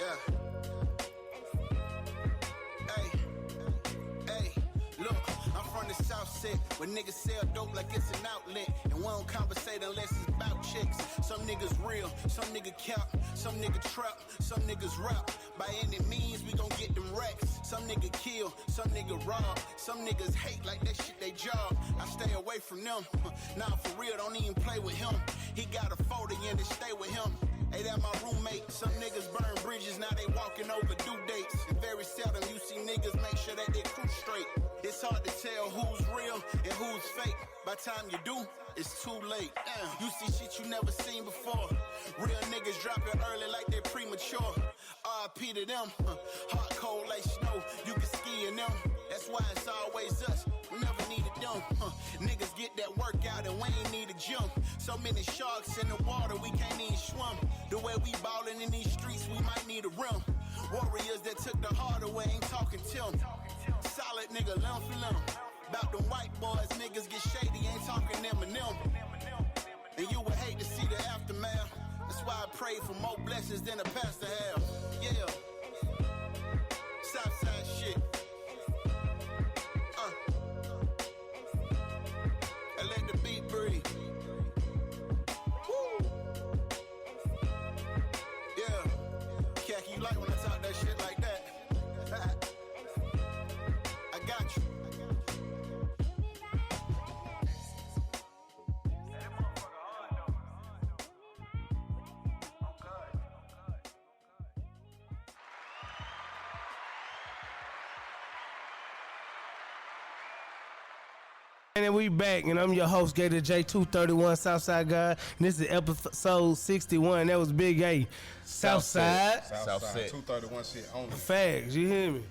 Yeah. Hey, look, I'm from the South Set, where niggas sell dope like it's an outlet, and we don't conversate unless it's about chicks. Some niggas real, some nigga cap, some nigga trap, some niggas rap. By any means, we gon' get them racks. Some nigga kill, some nigga rob, some niggas hate like that shit they job. I stay away from them. Nah, for real, don't even play with him. He got a 40 and to stay with him. Hey, that my roommate. Some niggas burn bridges, now they walking over due dates. And very seldom you see niggas make sure that they crew straight. It's hard to tell who's real and who's fake. By time you do, it's too late. Damn, you see shit you never seen before. Real niggas dropping early like they premature. RIP to them, hot cold like snow. You can ski in them. That's why it's always us. We never needed them. Niggas get that work out and we ain't need a gym. So many sharks in the water, we can't even swim. The way we ballin' in these streets, we might need a rim. Warriors that took the heart away, ain't talking Tim. Solid nigga, limb for limb. About them white boys, niggas get shady, ain't talking Eminem. And you would hate to see the aftermath. That's why I pray for more blessings than a pastor have. Yeah. Southside shit. And let the beat breathe. Woo. Yeah. Khaki, you like when I talk that shit like that? I got you. And we back, and I'm your host, Gator J231 Southside Guy. And this is episode 61. That was Big A. Southside. Southside 231 shit only. Facts, you hear me?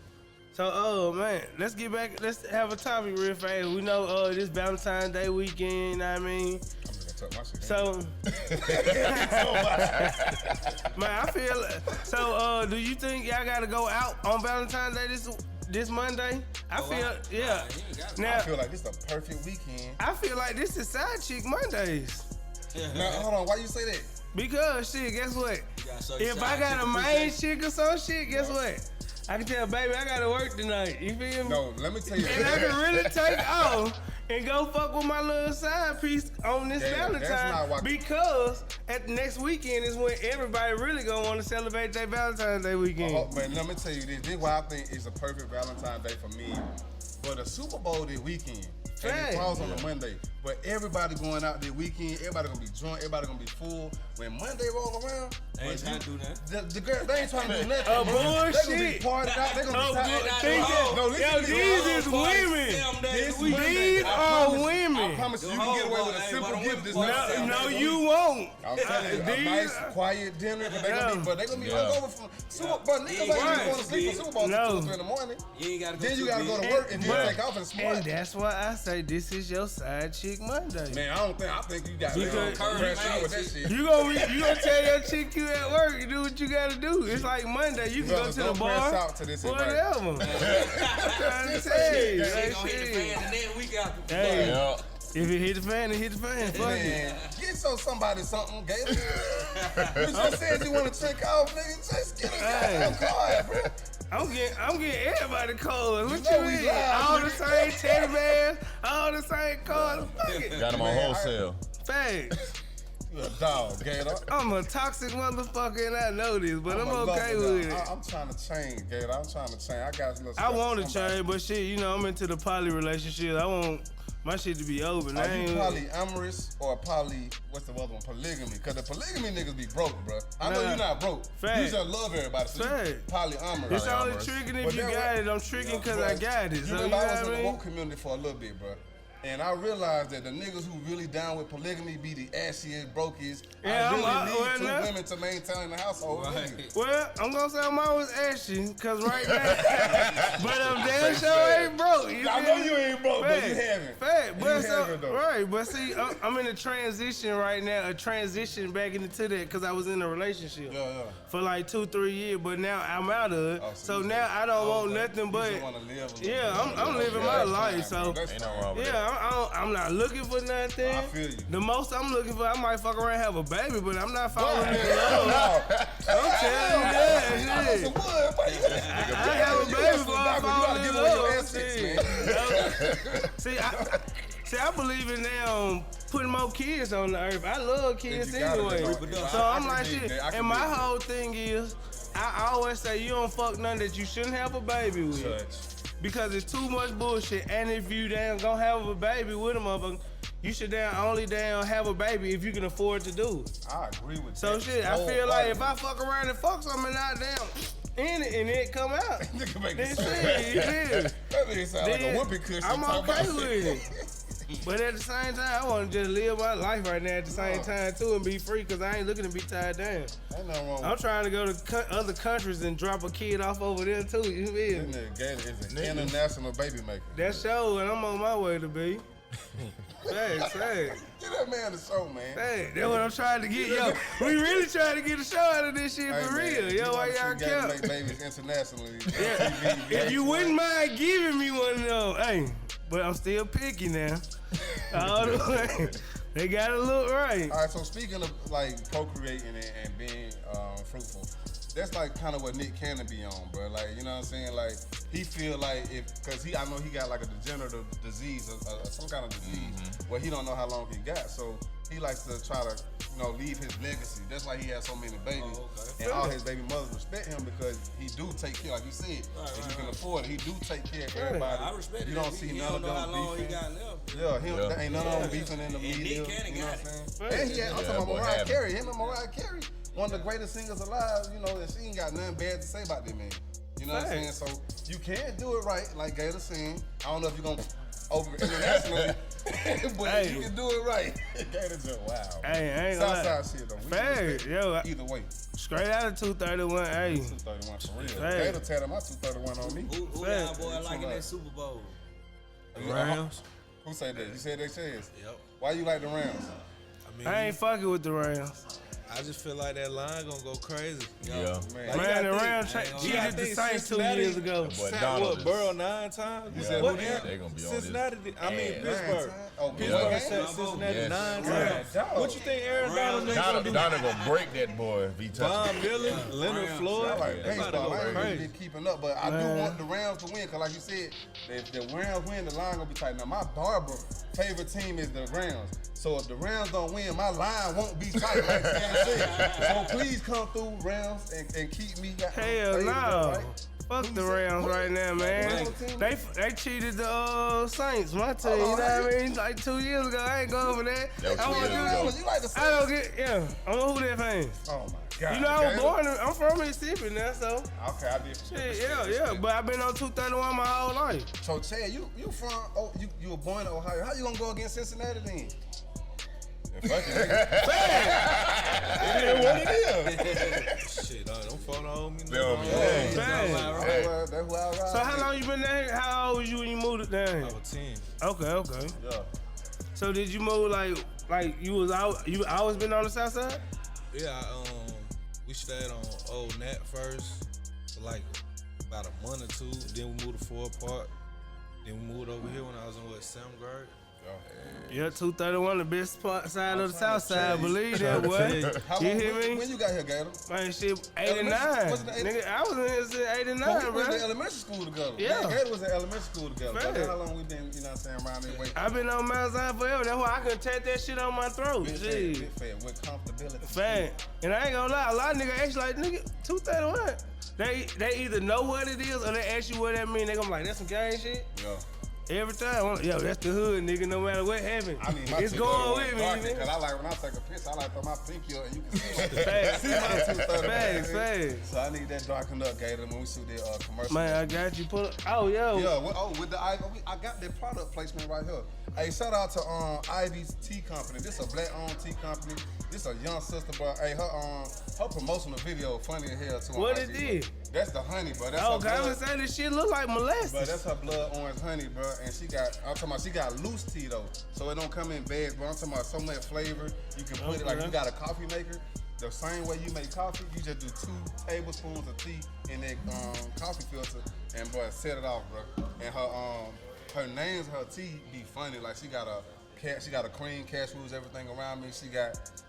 So, man, let's get back. Let's have a topic real fast. We know this Valentine's Day weekend, you know what I mean? I'm gonna tuck my shit in. So, man, I feel so. Do you think y'all gotta go out on Valentine's Day this Monday? I feel, yeah. Now, I feel like this is a perfect weekend. I feel like this is Side Chick Mondays. Now, hold on, why you say that? Because shit, guess what? show your If side I got a chick main appreciation. chick or some shit, guess what? I can tell baby I gotta work tonight. You feel me? No, let me tell you. And I can really take off and go fuck with my little side piece on this Yeah, that's not Valentine why- because at the next weekend is when everybody really gonna want to celebrate their Valentine's Day weekend. Oh, man, let me tell you this. This is why I think it's a perfect Valentine's Day for me. But the Super Bowl this weekend. And Fact. it falls on a Monday. But everybody going out this weekend, everybody gonna be drunk, everybody gonna be full. When Monday roll around, They ain't trying to do that. the girl, they ain't trying to do nothing. Oh, bro. They gonna be bullshit. partied out. They gonna Oh, be tired. good. Think that- No, listen yo, to me. these is women. This These Monday, I are promise- women. I promise you can get away with a simple gift this night. No, you won't. I'm telling you, a These- nice, quiet dinner. But they gonna be hungover from Super Bowl. Niggas ain't Right. even going to sleep for Super Bowl No. till 2 or 3 in the morning. You ain't gotta go Then you too gotta go big. to work and then But- take off and smart. And that's why I say this is your side chick Monday. Man, I think you got Because- crash out with that shit. You gonna tell your chick you at work, you do what you gotta do. It's like Monday, you can go Brothers, to the don't bar, press out to this advice. whatever. I'm trying to tell you, Shit that gonna hit the shit. fan the next week after. Hey, Yeah. if it hit the fan, it hit the fan. Fuck it. Man, get somebody something, Gator. You just said you want to check out, nigga. Just get Hey. a card, bro. I'm getting everybody cold. What You you know we mean? live, All the nigga. same teddy bears, all the same cars. Fuck it. Got them on Man, wholesale. Facts. You a dog, Gator. I'm a toxic motherfucker and I know this, but I'm a okay lover, with it. dog. I'm trying to change, Gator. I'm trying to change. I got a little I want to somebody. change, but shit, you know, I'm into the poly relationship. I want my shit to be over. Are you polyamorous or what's the other one? Polygamy. Because the polygamy niggas be broke, bro. I know Nah. you're not broke. Fact. You just love everybody. So you Fact. polyamorous. It's only Polyamorous. tricking But if you then got what- it. I'm tricking because Bro, I got it. You So you know remember I was what I in the mean? woke community for a little bit, bro. And I realized that the niggas who really down with polygamy be the ashiest, brokest. Yeah, I really well, need two now- women to maintain the household. Right. Right. Well, I'm gonna say I'm always ashy, cause right now, but I'm damn sure ain't broke. You I feel know me? you ain't broke, but you Fact. haven't. Fact, but You so, haven't, though. right, but see, I'm in a transition right now, a transition back into that, cause I was in a relationship Yeah, yeah. for like 2-3 years, but now I'm out of it. Oh, so you now I don't want nothing You but just wanna live a little yeah, bit. I'm living my life. So That's Ain't no fine. wrong with that. yeah, I'm not looking for nothing. I feel you. The most I'm looking for, I might fuck around and have a baby, but I'm not falling in No, love. no. I'm telling you that I shit. some wood, but you I have a you baby some before I doctor, you fall gotta in give away your love. assets, Shit. See, I believe in now putting more kids on the earth. I love kids You gotta anyway. do it. So I I'm can like dig shit. that. I can And my dig that. whole thing is, I always say you don't fuck none that you shouldn't have a baby with. Touch. Because it's too much bullshit. And if you damn gonna have a baby with a motherfucker, you should damn only damn have a baby if you can afford to do it. I agree with So that. shit, I feel like if I fuck around and fuck something and I damn in it and it come out, Nigga make then it shit, you feel? That nigga sound like a Then whoopee cushion. I'm talking okay about with shit. it. But at the same time, I want to just live my life right now at the same time too and be free because I ain't looking to be tied down. Ain't nothing wrong I'm with trying to go to other countries and drop a kid off over there too. You feel that. me? Nigga Gator is an international baby maker. That's show and I'm on my way to be. Thanks. Get that man the show, man. Hey, that's what I'm trying to get. Yo, we really trying to get a show out of this shit Hey, for man, real. you Yo, why wanna see y'all Gator care? make babies internationally. Yeah. If you wouldn't mind giving me one of those, hey, but I'm still picky now. All the way. They gotta look right. All right, so speaking of like procreating and being fruitful, that's like kind of what Nick Cannon be on, bro. Like, you know what I'm saying? Like, he feel like cause I know he got like a degenerative disease, some kind of disease, where he don't know how long he got. So he likes to try to, leave his legacy. That's why he has so many babies, and all his baby mothers respect him because he do take care, like you said, if you can afford it, he do take care of everybody. I respect it. You don't see He none don't of know how them long he beefing. got left. Yeah, ain't none of them beefing in the media. Nick Cannon You know got what I'm it. saying? And he had, I'm Yeah, talking boy, about Mariah have it. Carey. Him and Mariah Carey, one of the greatest singers alive, and she ain't got nothing bad to say about that man. You know what I'm saying? So you can't do it right, like Gator saying. I don't know if you're going to over internationally, but you can do it right. Gator just wow. Hey, I ain't gonna lie. Southside shit though. We Fact, respect yo, either way. straight out of 231, hey. 231 for real. Hey. Gator tatted my 231 on me. Who Fact. y'all boy like in that Super Bowl? Rams. Who said that? You said they said. Yep. Why you like the Rams? I mean, I ain't fucking with the Rams. I just feel like that line gonna go crazy. Yeah. Man, Man, the think- Rams I ain't gonna cheated lie. the I think Saints 2 Cincinnati- years ago. Boy, Sack Donald what, is- Burrow 9 times? You said What who year? did? They gonna be on Cincinnati, this. I mean ass. Pittsburgh. Oh, Pittsburgh yeah. said Cincinnati Yes. 9 Yeah, times. dog. What you think Aaron Donald next gonna do? Donald gonna break that boy if he touches Von Miller, Leonard Floyd. I like They about to baseball. go I ain't really crazy. been keeping up, but I do want the Rams to win, because like you said, if the Rams win, the line gonna be tight. Now, my barber favorite team is the Rams. So if the Rams don't win, my line won't be tight, like Sam said. So please come through, Rams, and keep me. Hell no. Right? Fuck the Rams right now, man. They cheated the Saints, my team. You know what I mean? Like 2 years ago, I ain't going for that. That was I 2 want years ago. You like the Saints? I don't get, yeah. I'm a Who That fan. Oh my God. You know, I was okay. born I'm from Mississippi now, so. Okay, I did. Shit, yeah. But I've been on 231 my whole life. So Chad, you from? Oh, you were born in Ohio. How you gonna go against Cincinnati then? Fuck it. It is what it is. Shit, don't fall on me. They don't be- Hey. That's who I ride. So how long you been down here? How old was you when you moved down I here? was 10. Okay. Yeah. So did you move like you was out? You always been on the south side? Yeah, we stayed on Old Nat first for like about a month or two. Then we moved to Fort Park. Then we moved over here when I was in 7th grade. Yeah, 231, the best side of the south side. Believe that, boy. How You long- hear me? When you got here, Gator? Man, shit, 89. Was it the Nigga, I was in here since 89, We went to bro. elementary school together. Yeah. Me and Gator was in elementary school together. Fact. That's how long we been, you know what I'm saying, around that way. I've been on Mount Zion forever. That's why I couldn't take that shit on my throat. Big Shit. fat, with comfortability. Fact. And I ain't gonna lie, a lot of niggas actually like, nigga, 231. They either know what it is or they ask you what that mean. They gonna be like, that's some gang shit. Yeah. Every time, yo, that's the hood, nigga. No matter what happened, I need my it's going with me, nigga. Cause I like when I take a picture, I like throw my pinky up and you can see Facts. see my 230. Facts. So I need that darkened up, Gator, when we shoot that commercial. Man, I got you. Oh, yo. Yeah, with the Ivy, I got that product placement right here. Hey, shout out to Ivy's Tea Company. This a black-owned tea company. This a young sister, bro. Hey, her promotional video funny as hell too. on What IG, it did? bro. That's the honey, bro. That's Oh, her God, I blood. was saying this shit look like molasses. But that's her blood orange honey, bro. And I'm talking about she got loose tea though, so it don't come in bags. But I'm talking about so much flavor. You can put it like you got a coffee maker. The same way you make coffee, you just do 2 tablespoons of tea in that coffee filter, and boy, set it off, bro. And her names, her tea be funny. Like she got a cream, cashews, everything around me.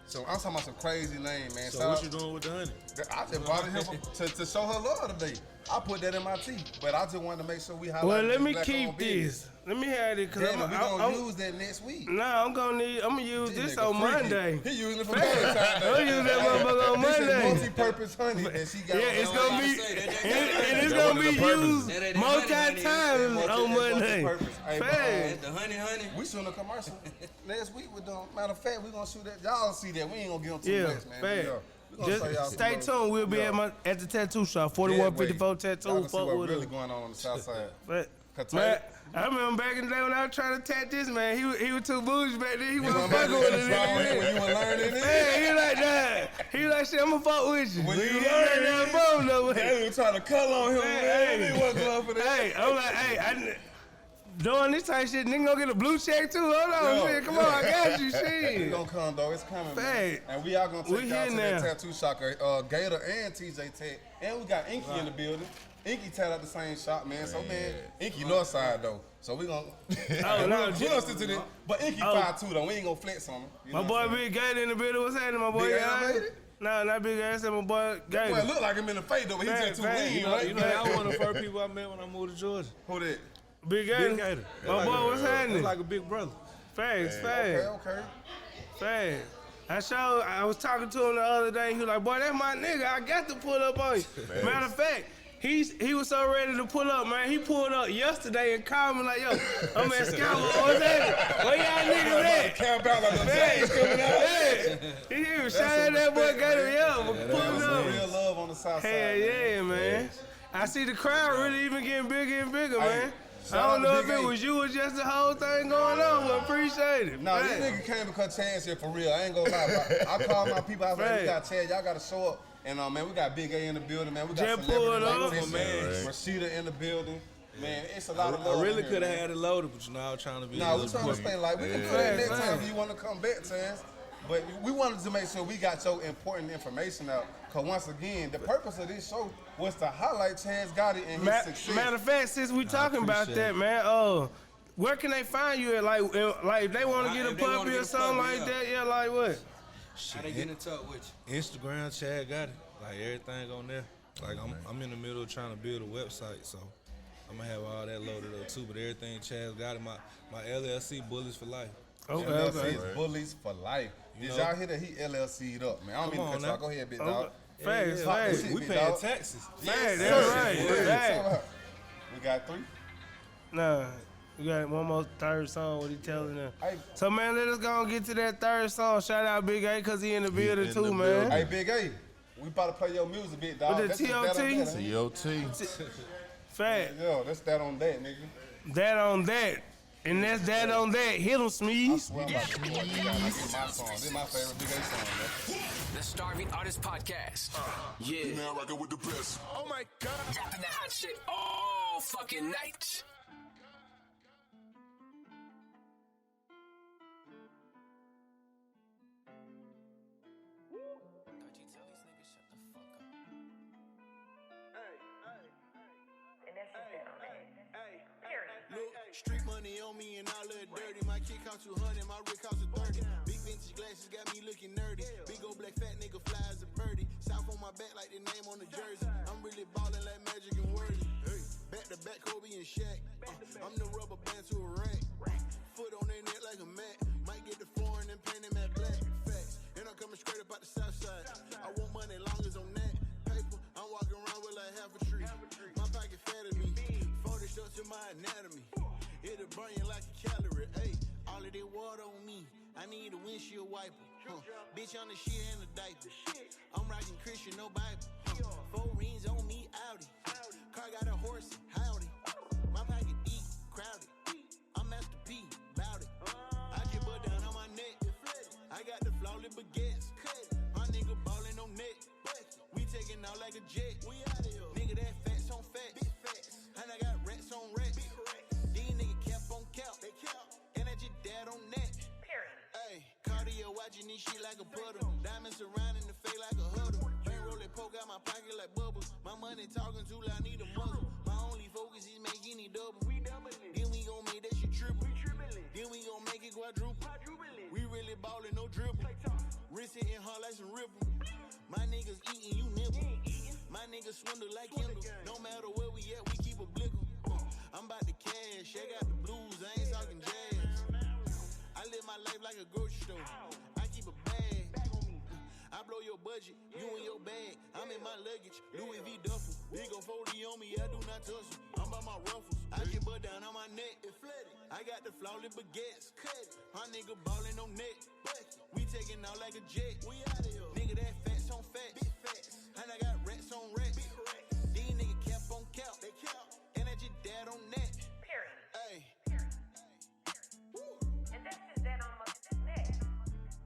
So I'm talking about some crazy name, man. So what you doing with the honey? I just brought it here to show her love today. I put that in my tea, but I just wanted to make sure we highlight. Well, let me black-owned keep business. this. Let me have it, cause Damn, we gonna I'm use that next week. Nah, I'm gonna use this nigga on freaky. Monday. He using it for Valentine's Day. I'll use that motherfucker on This Monday. is multi-purpose honey that she got. Yeah, it's gonna be, and it's That gonna one be is the purpose. used That ain't multi honey, times on Monday. Hey, Fact. The honey. we shooting a commercial next week with them. Matter of fact, we gonna shoot that. Y'all see that. We ain't gonna get on too Yeah, much, man. fact. We gonna show y'all Just some stay love. tuned. We'll be Yeah. at the tattoo shop, Yeah, 4154 wait. Tattoo. Y'all can see Fuck what's with really it. going on the south side. But, Cause man, I remember back in the day when I was trying to tat this man. He was too bougie back then. He wasn't When fucking with it. you were learning it. Hey, he like that. He like shit. I'ma fuck with you. When you He learn that phone though. They were trying to cut on him, man. Hey, He wasn't going for that. Hey, I'm like, hey, doing this type of shit, nigga gonna get a blue check too. Hold on, Yo, shit. Come on, I got you, It's shit. gonna come though. It's coming, man. Fact. And we are gonna take We y'all here to that now. tattoo shop. Gator and TJ Tat, and we got Inky in the building. Inky tat at the same shop, man. So man, Inky north side though. So we gonna Oh, no, we gonna stick to this. But Inky 5'2" though. We ain't gonna flex on him. You My know boy what I'm Big Gator in the building. What's happening, my boy? Big Yeah, Animated? Nah, not Big Ass. My boy saying? Boy, Gator. look like him in the face though, but he's Fact, just too fact. lean, You know, right? y'all one of the first people I met when I moved to Georgia. Who that? Big Gator. Big Gator. My boy, what's happening? It's like a big brother. Facts, Okay. facts. I was talking to him the other day. He was like, boy, that's my nigga. I got to pull up on you. Matter of fact, he was so ready to pull up, man. He pulled up yesterday and called me like, yo, I'm at Scalper. What's that? Where y'all niggas at? Camp out like the Jays coming out. Hey, he was shouting that boy Gator, yo, pulling Some up. real love on the south side. Hell man. yeah, man. I see the crowd really even getting bigger and bigger, man. I shout don't out know to if Big it A. was you or just the whole thing going on, but appreciate it. No, this Facts. nigga came because Chaz here for real. I ain't gonna lie. Bro. I called my people. I was like, we Right. got Chaz. Y'all gotta show up. And man, we got Big A in the building, man. We got Just celebrity pulled up, like this, man. Rashida in the building. Man, it's a lot of love. I really in here, could have man. had it loaded, but you know, I was trying to be a Nah, we little trying to quick. stay like we can do that next time if you want to come back, Chaz. But we wanted to make sure we got your important information out. Cause once again, the purpose of this show was to highlight Chaz Gotti and his success. Matter of fact, since we talking about appreciate that, man, Where can they find you at? Like if they want to get a puppy or something like that, yeah, like what? How they get in touch with you? Instagram, Chaz Gotti. Like everything on there. Like I'm in the middle of trying to build a website, so I'm gonna have all that loaded up too. But everything Chaz Gotti, my LLC, Bullies for Life. Okay. LLC is Bullies for Life. Did y'all hear that he LLC'd up, man? I don't mean to cut y'all. Go ahead, big dog. Facts. We paying taxes. Facts, that's right. We got 3? Nah. We got one more third song, what he telling them. So, man, let us go and get to that third song. Shout out Big A, because he in the building, too, man. Hey, Big A, we about to play your music, big dog. With the T.O.T.? Fact. Yo, that's that on that, nigga. That on that. And that's that on that. Hit him, Smeeze. This is my song. This is my favorite Big A song, man. The Starving Artist Podcast. Yeah. You now rocking with the best. Oh my God. Dropping the hot shit all fucking night. Look, street money on me and all that dirty. My kid cost 200, my rig cost 30. Big vintage glasses got me looking nerdy. Big old black fat nigga fly as a birdie. South on my back like the name on the jersey. I'm really ballin' like Magic and Worthy. Hey, back to back Kobe and Shaq. I'm the rubber band to a rack. Foot on their neck like a mat. Might get the foreign and paint them at black. Facts. And I'm coming straight up out the south side. I want money long as on that paper. I'm walking around with like half a tree. My pocket fatter me. 40 shots to my anatomy. It'll burn you like a calorie. Ayy, all of that water on me. I need a windshield wiper. Bitch on the shit and the diaper. I'm rocking Christian, no Bible. 4 rings on me, Audi. Car got a horse, howdy. My pocket deep, crowded. I'm Master P, bout it. I just butt down on my neck. I got the flawless baguettes. My nigga ballin' on net. We taking out like a jet. We out of here. Nigga, that fats on fat. Big fats. And I got rats on rats. Big rats. These niggas cap on cap. They cap. And I just dad on that. Hey, cardio watching this shit like a puddle. Diamonds surrounding the face like a huddle. Bang roll it, poke out my pocket like bubbles. My money talking too loud, need a muzzle. My only focus is making it double. Then we gon' make that shit triple. Then we gon' make it quadruple. We really ballin', no dribble. Wrist hitting hard like some ripple. My niggas eating, you nibble. My niggas swindle like Kindle. No matter where we at, we keep a blickle. I'm about to cash, I got the blues, I ain't talking jazz. I live my life like a grocery store. I keep a bag. I blow your budget, you in your bag. I'm in my luggage, Louis V duffel. Big ol' 40 on me, I do not tussle. I'm by my ruffles, I get butt down on my neck. I got the flawless baguettes. My nigga ballin' on net. We taking out like a jet. We out of here. Nigga, that fats on fat. Big fats. And I got rats on rats. Big rats. These niggas cap on cap. They cap. And I just dad on that. Hey. And that's just that on my neck.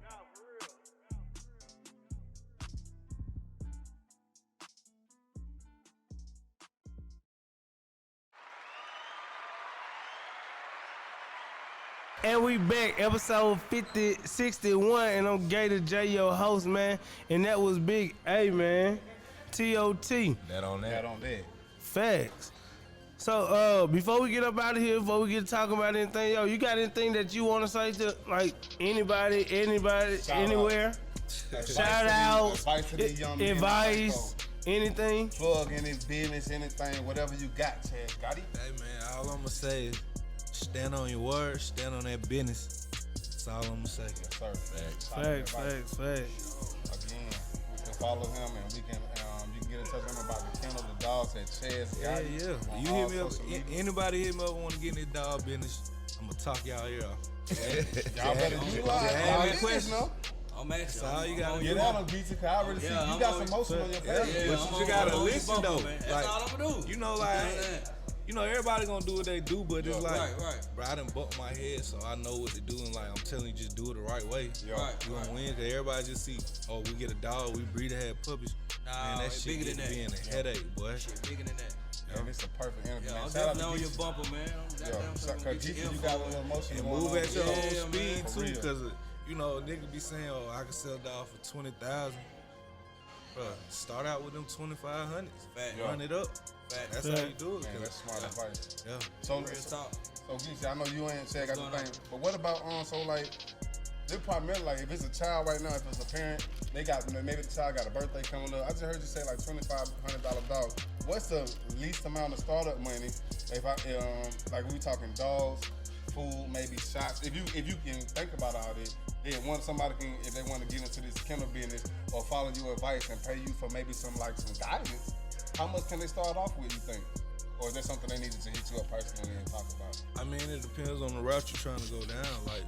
Nah, for real. And we back, episode 61, and I'm Gator J, your host, man. And that was Big A, man. T.O.T. That on that. That on that. Facts. So, before we get up out of here, before we get talking about anything, yo, you got anything that you want to say to, like, anybody, anywhere? Shout out, advice to these young men. advice, anything? Plug any business, anything, whatever you got, Chaz Gotti. Hey man, all I'm gonna say is stand on your word, stand on that business. That's all I'm gonna say. Yes, sir. Facts. Again, you can follow him and we can you can get in touch with him about the kennel, the dogs at Chaz Gotti. Yeah. You hit me up. Anybody hit me up want to get in this dog business? I'm gonna talk y'all here off. Y'all better utilize Have all any questions? I'm at you. That's all you gotta Get do. on them beats, cause I already see you got some motion on your face. But you gotta listen though. That's all I'm gonna do. You know, like, you know, everybody gonna do what they do, but it's like, right. bro, I done bumped my head, so I know what to do, and like, I'm telling you, just do it the right way. Right. You gonna win, cause everybody just see, oh, we get a dog, we breed to have puppies. Man, that shit bigger than get that. being a headache, boy. Shit bigger than that. And it's a perfect interview, Yeah, man. I'm Shout out definitely to on your Geechee. bumper, man. Cause Geechee, you got a little motion And going move on. at your own Yeah, speed For too, real. cause you know, nigga be saying, oh, I can sell a dog for 20,000. Bro, start out with them 2500s. Fact. Run it up. Fact. That's how you do it. Man, that's smart advice. Yeah. So, Real talk. so Geezy, I know you ain't said got What's the going thing, but what about so like, they're primarily like if it's a child right now, if it's a parent, they got maybe the child got a birthday coming up. I just heard you say like $2,500 dogs. What's the least amount of startup money if I like we talking dogs, food, maybe shots? If you can think about all this, then somebody can, if they want to get into this kennel business or follow your advice and pay you for maybe some guidance, how much can they start off with, you think? Or is there something they needed to hit you up personally and talk about? I mean, it depends on the route you're trying to go down. Like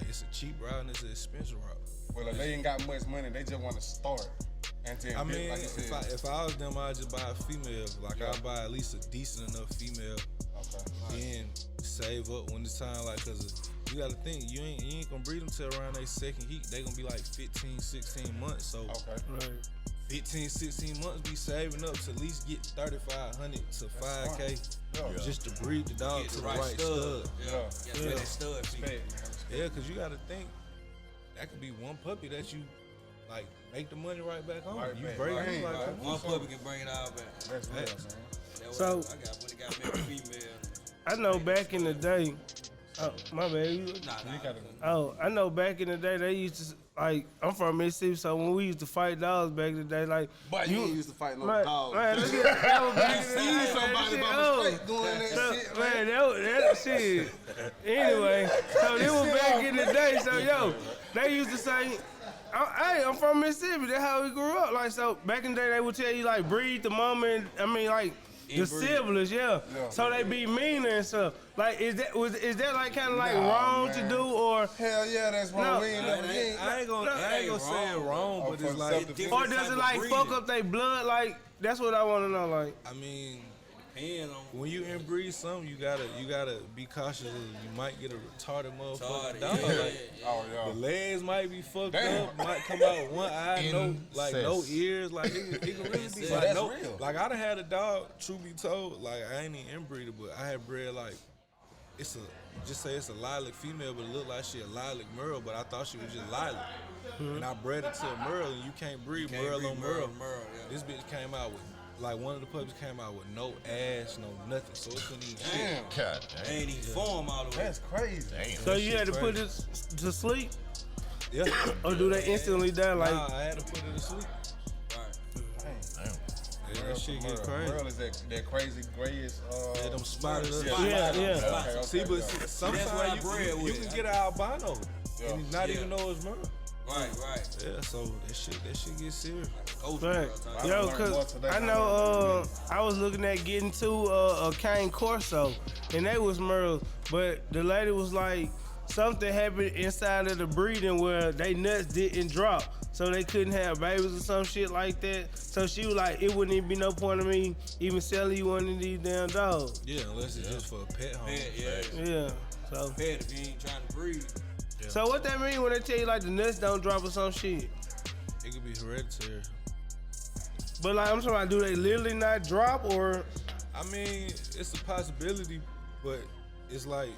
it's a cheap route and it's an expensive route. Well, if they ain't got much money, they just want to start. And then I mean, like you said, if I was them, I'd just buy a female. Like I'd buy at least a decent enough female. okay. Then save up when it's time. Like, cause you gotta think you ain't gonna breed them till around their second heat. They gonna be like 15, 16 months. So Okay. Right. 15, 16 months be saving up to at least get 3,500 to 5K Yeah. just to breed the dog Get to the the right right stud. stud. Yeah. Yeah, that stud feet. Respect, man. Yeah, cause you gotta think that could be one puppy that you like make the money right back home. Right you back, break right. it like Right. One puppy can bring it all back. That's real, man. That's So- what I got when it got me a female. I know back in the day. Oh, my bad. You gotta, Oh, I know back in the day they used to like. I'm from Mississippi, so when we used to fight dogs back in the day, like but you ain't used to fight no man, dogs. man, look at that was back in the day. See somebody man, by that shit mistake doing that so, shit, man, that shit. Anyway, so this was back in the day. So yo, they used to say, "Hey, I'm from Mississippi. That's how we grew up." Like so, back in the day, they would tell you like breed the mama. And, I mean like. The Inbreed. siblings, yeah. So they be meaner and stuff. Like, is that like kind of like wrong to man. do or? Hell yeah, that's wrong. No. We ain't never I ain't gonna say it wrong, but it's like Or does it like fuck up their blood? Like that's what I want to know. Like I mean, Depend on when you inbreed something, you gotta be cautious. You might get a retarded motherfucker retarded. dog. Yeah, Like, Oh the yeah. legs might be fucked Damn. up, might come out one eye, no Incest. ears, like it can really be So like that's no. real. Like I done had a dog. Truth be told, like I ain't even inbreeded, but I had bred like it's a lilac female, but it looked like she a lilac merle, but I thought she was just lilac. And I bred it to a merle, and you can't breed merle on merle. yeah. This bitch came out with. Like one of the puppies came out with no ass, no nothing, so it couldn't even shit. Damn. God They damn. ain't even form all the way. That's crazy. Damn. so you had to shit put it to sleep, Yeah. or do they instantly die? Like Nah, I had to put it to sleep. Right. Damn. Yeah, that shit get crazy. Merle is that crazy grayish. Yeah, them spotted up. yeah. Okay, See, but yeah. That's what I sometimes bred you with. can get an albino Yeah. and not Yeah. even know it's Merle. Right, right. Yeah, so that shit gets serious. Ghost Right. girl type. I Yo, learned more cause today I than know I was looking at getting two a Cane Corso, and they was Merles, but the lady was like something happened inside of the breeding where they nuts didn't drop, so they couldn't have babies or some shit like that. So she was like, it wouldn't even be no point of me even selling you one of these damn dogs. Yeah, unless it's just for a pet home. Pet, yeah. Yeah. So Pet if you ain't trying to breed. so what that mean when they tell you like the nuts don't drop or some shit? It could be hereditary. But like I'm talking about, do they literally not drop or? I mean, it's a possibility, but it's like,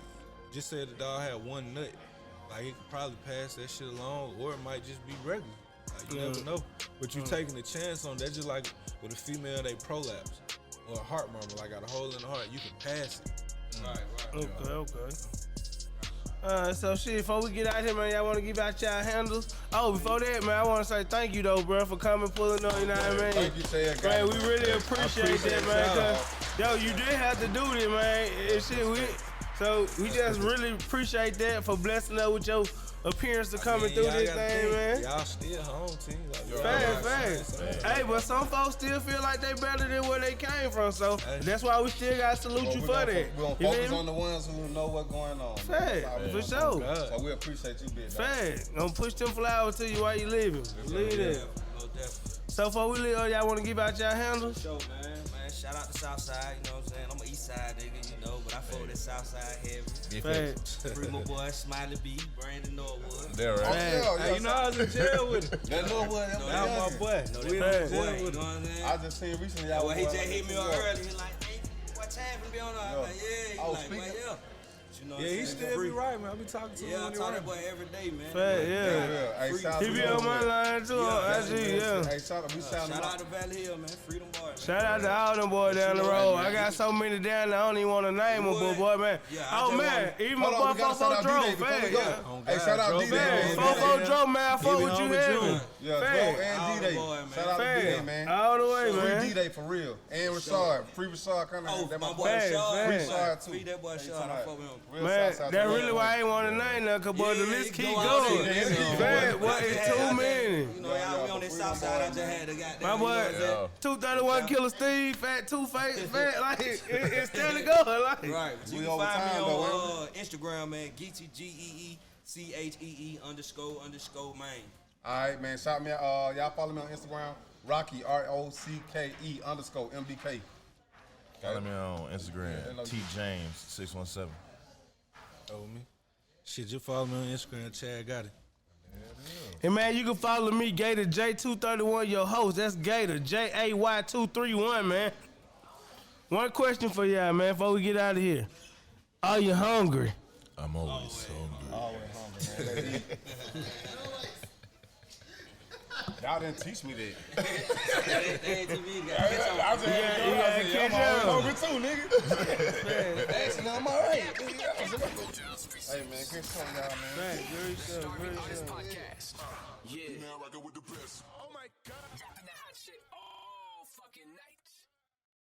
just say the dog had one nut. Like, it could probably pass that shit along, or it might just be regular. Like, you never know. But you taking a chance on that, just like with a female, they prolapse. Or a heart murmur, like got a hole in the heart, you can pass it. Right, right. Okay. So shit, before we get out here, man, y'all want to give out y'all handles? Oh, before that, man, I want to say thank you though, bro, for coming, pulling up. You know what I mean? Thank you, Chaz. Man, we really appreciate that, man. y'all. 'Cause, yo, you did have to do this, man. And shit, so we just really appreciate that for blessing us with your appearance to coming through Y'all this gotta thing, think, man. Y'all still home team. Like, Fast. Hey, but some folks still feel like they better than where they came from, so that's why we still gotta salute you for that. We're gonna You focus feel on me? the ones who know what's going on. Fact, for sure. So we appreciate you, big dog. Fact. Gonna push them flowers to you while you living. Believe that. No, definitely. So before we leave, y'all want to give out y'all handles? Show, man. Shout out to Southside, you know what I'm saying? I'm an East Side nigga, you know, but I fuck with that Southside heavy. Fact. Free my boy, Smiley B, Brandon Norwood. There, right? Hey, you know I was in jail with him. That little boy, That my boy. No, We that in boy, jail you with know him. what I'm saying? I just seen recently. Yeah, well, he was just going hit me like, on early. He like, hey, what time to be on? I'm like, yeah. He Oh, like, speaking- well, yeah. You know what Yeah, I'm he saying? still Free. be right, man. I be talking to him Yeah, I when he talk right. that boy every day, man. Fact, yeah. Yeah, Hey, shout He be on my line too on IG, yeah. Hey, shout out to Valley Hill, man. Freedom Boy, man. Shout out to all them boys down the road. I got so many down there, I don't even want to name them, but boy, man. Oh, man, even my boy Fofo drove, man. Hey, shout out D-Day, man. Fofo drove, man. I fuck with you heavy. Yeah, Flo and D-Day. Shout out to D-Day, man. All the way, man. Free D-Day for real. And Rashard. Free Rashard coming. Oh, That my boy Facts, Rashard. facts. Free Rashard, too. Free that boy Rashard. I fuck with him. Man, that's really why I ain't want to name that, because boy, the list keep going. Man, what is too many? You know, y'all, we on that south side. I just had to got My boy, 231 Killer Steve, Fat Two-Face, Fat, like, it's still to go, like. Right. So you can find me on Instagram, man, GTGEECHEE__main. All right, man. Shout me out. Y'all follow me on Instagram. Rocky, ROCKE_MBK. Follow me on Instagram, TJames617. Over me. Shit, just follow me on Instagram, Chaz Gotti. Hey, man, you can follow me, Gator J231, your host. That's Gator, JAY231, man. One question for y'all, man, before we get out of here. Are you hungry? I'm always hungry. Always hungry, man. Y'all didn't teach me that. They ain't TV, I'm hungry too, nigga. Actually, I'm all right. Hey, man, good show, y'all, man. Very sure. Podcast. Yeah. Now rocking with the best. Oh my God. Dropping the hot shit all fucking night.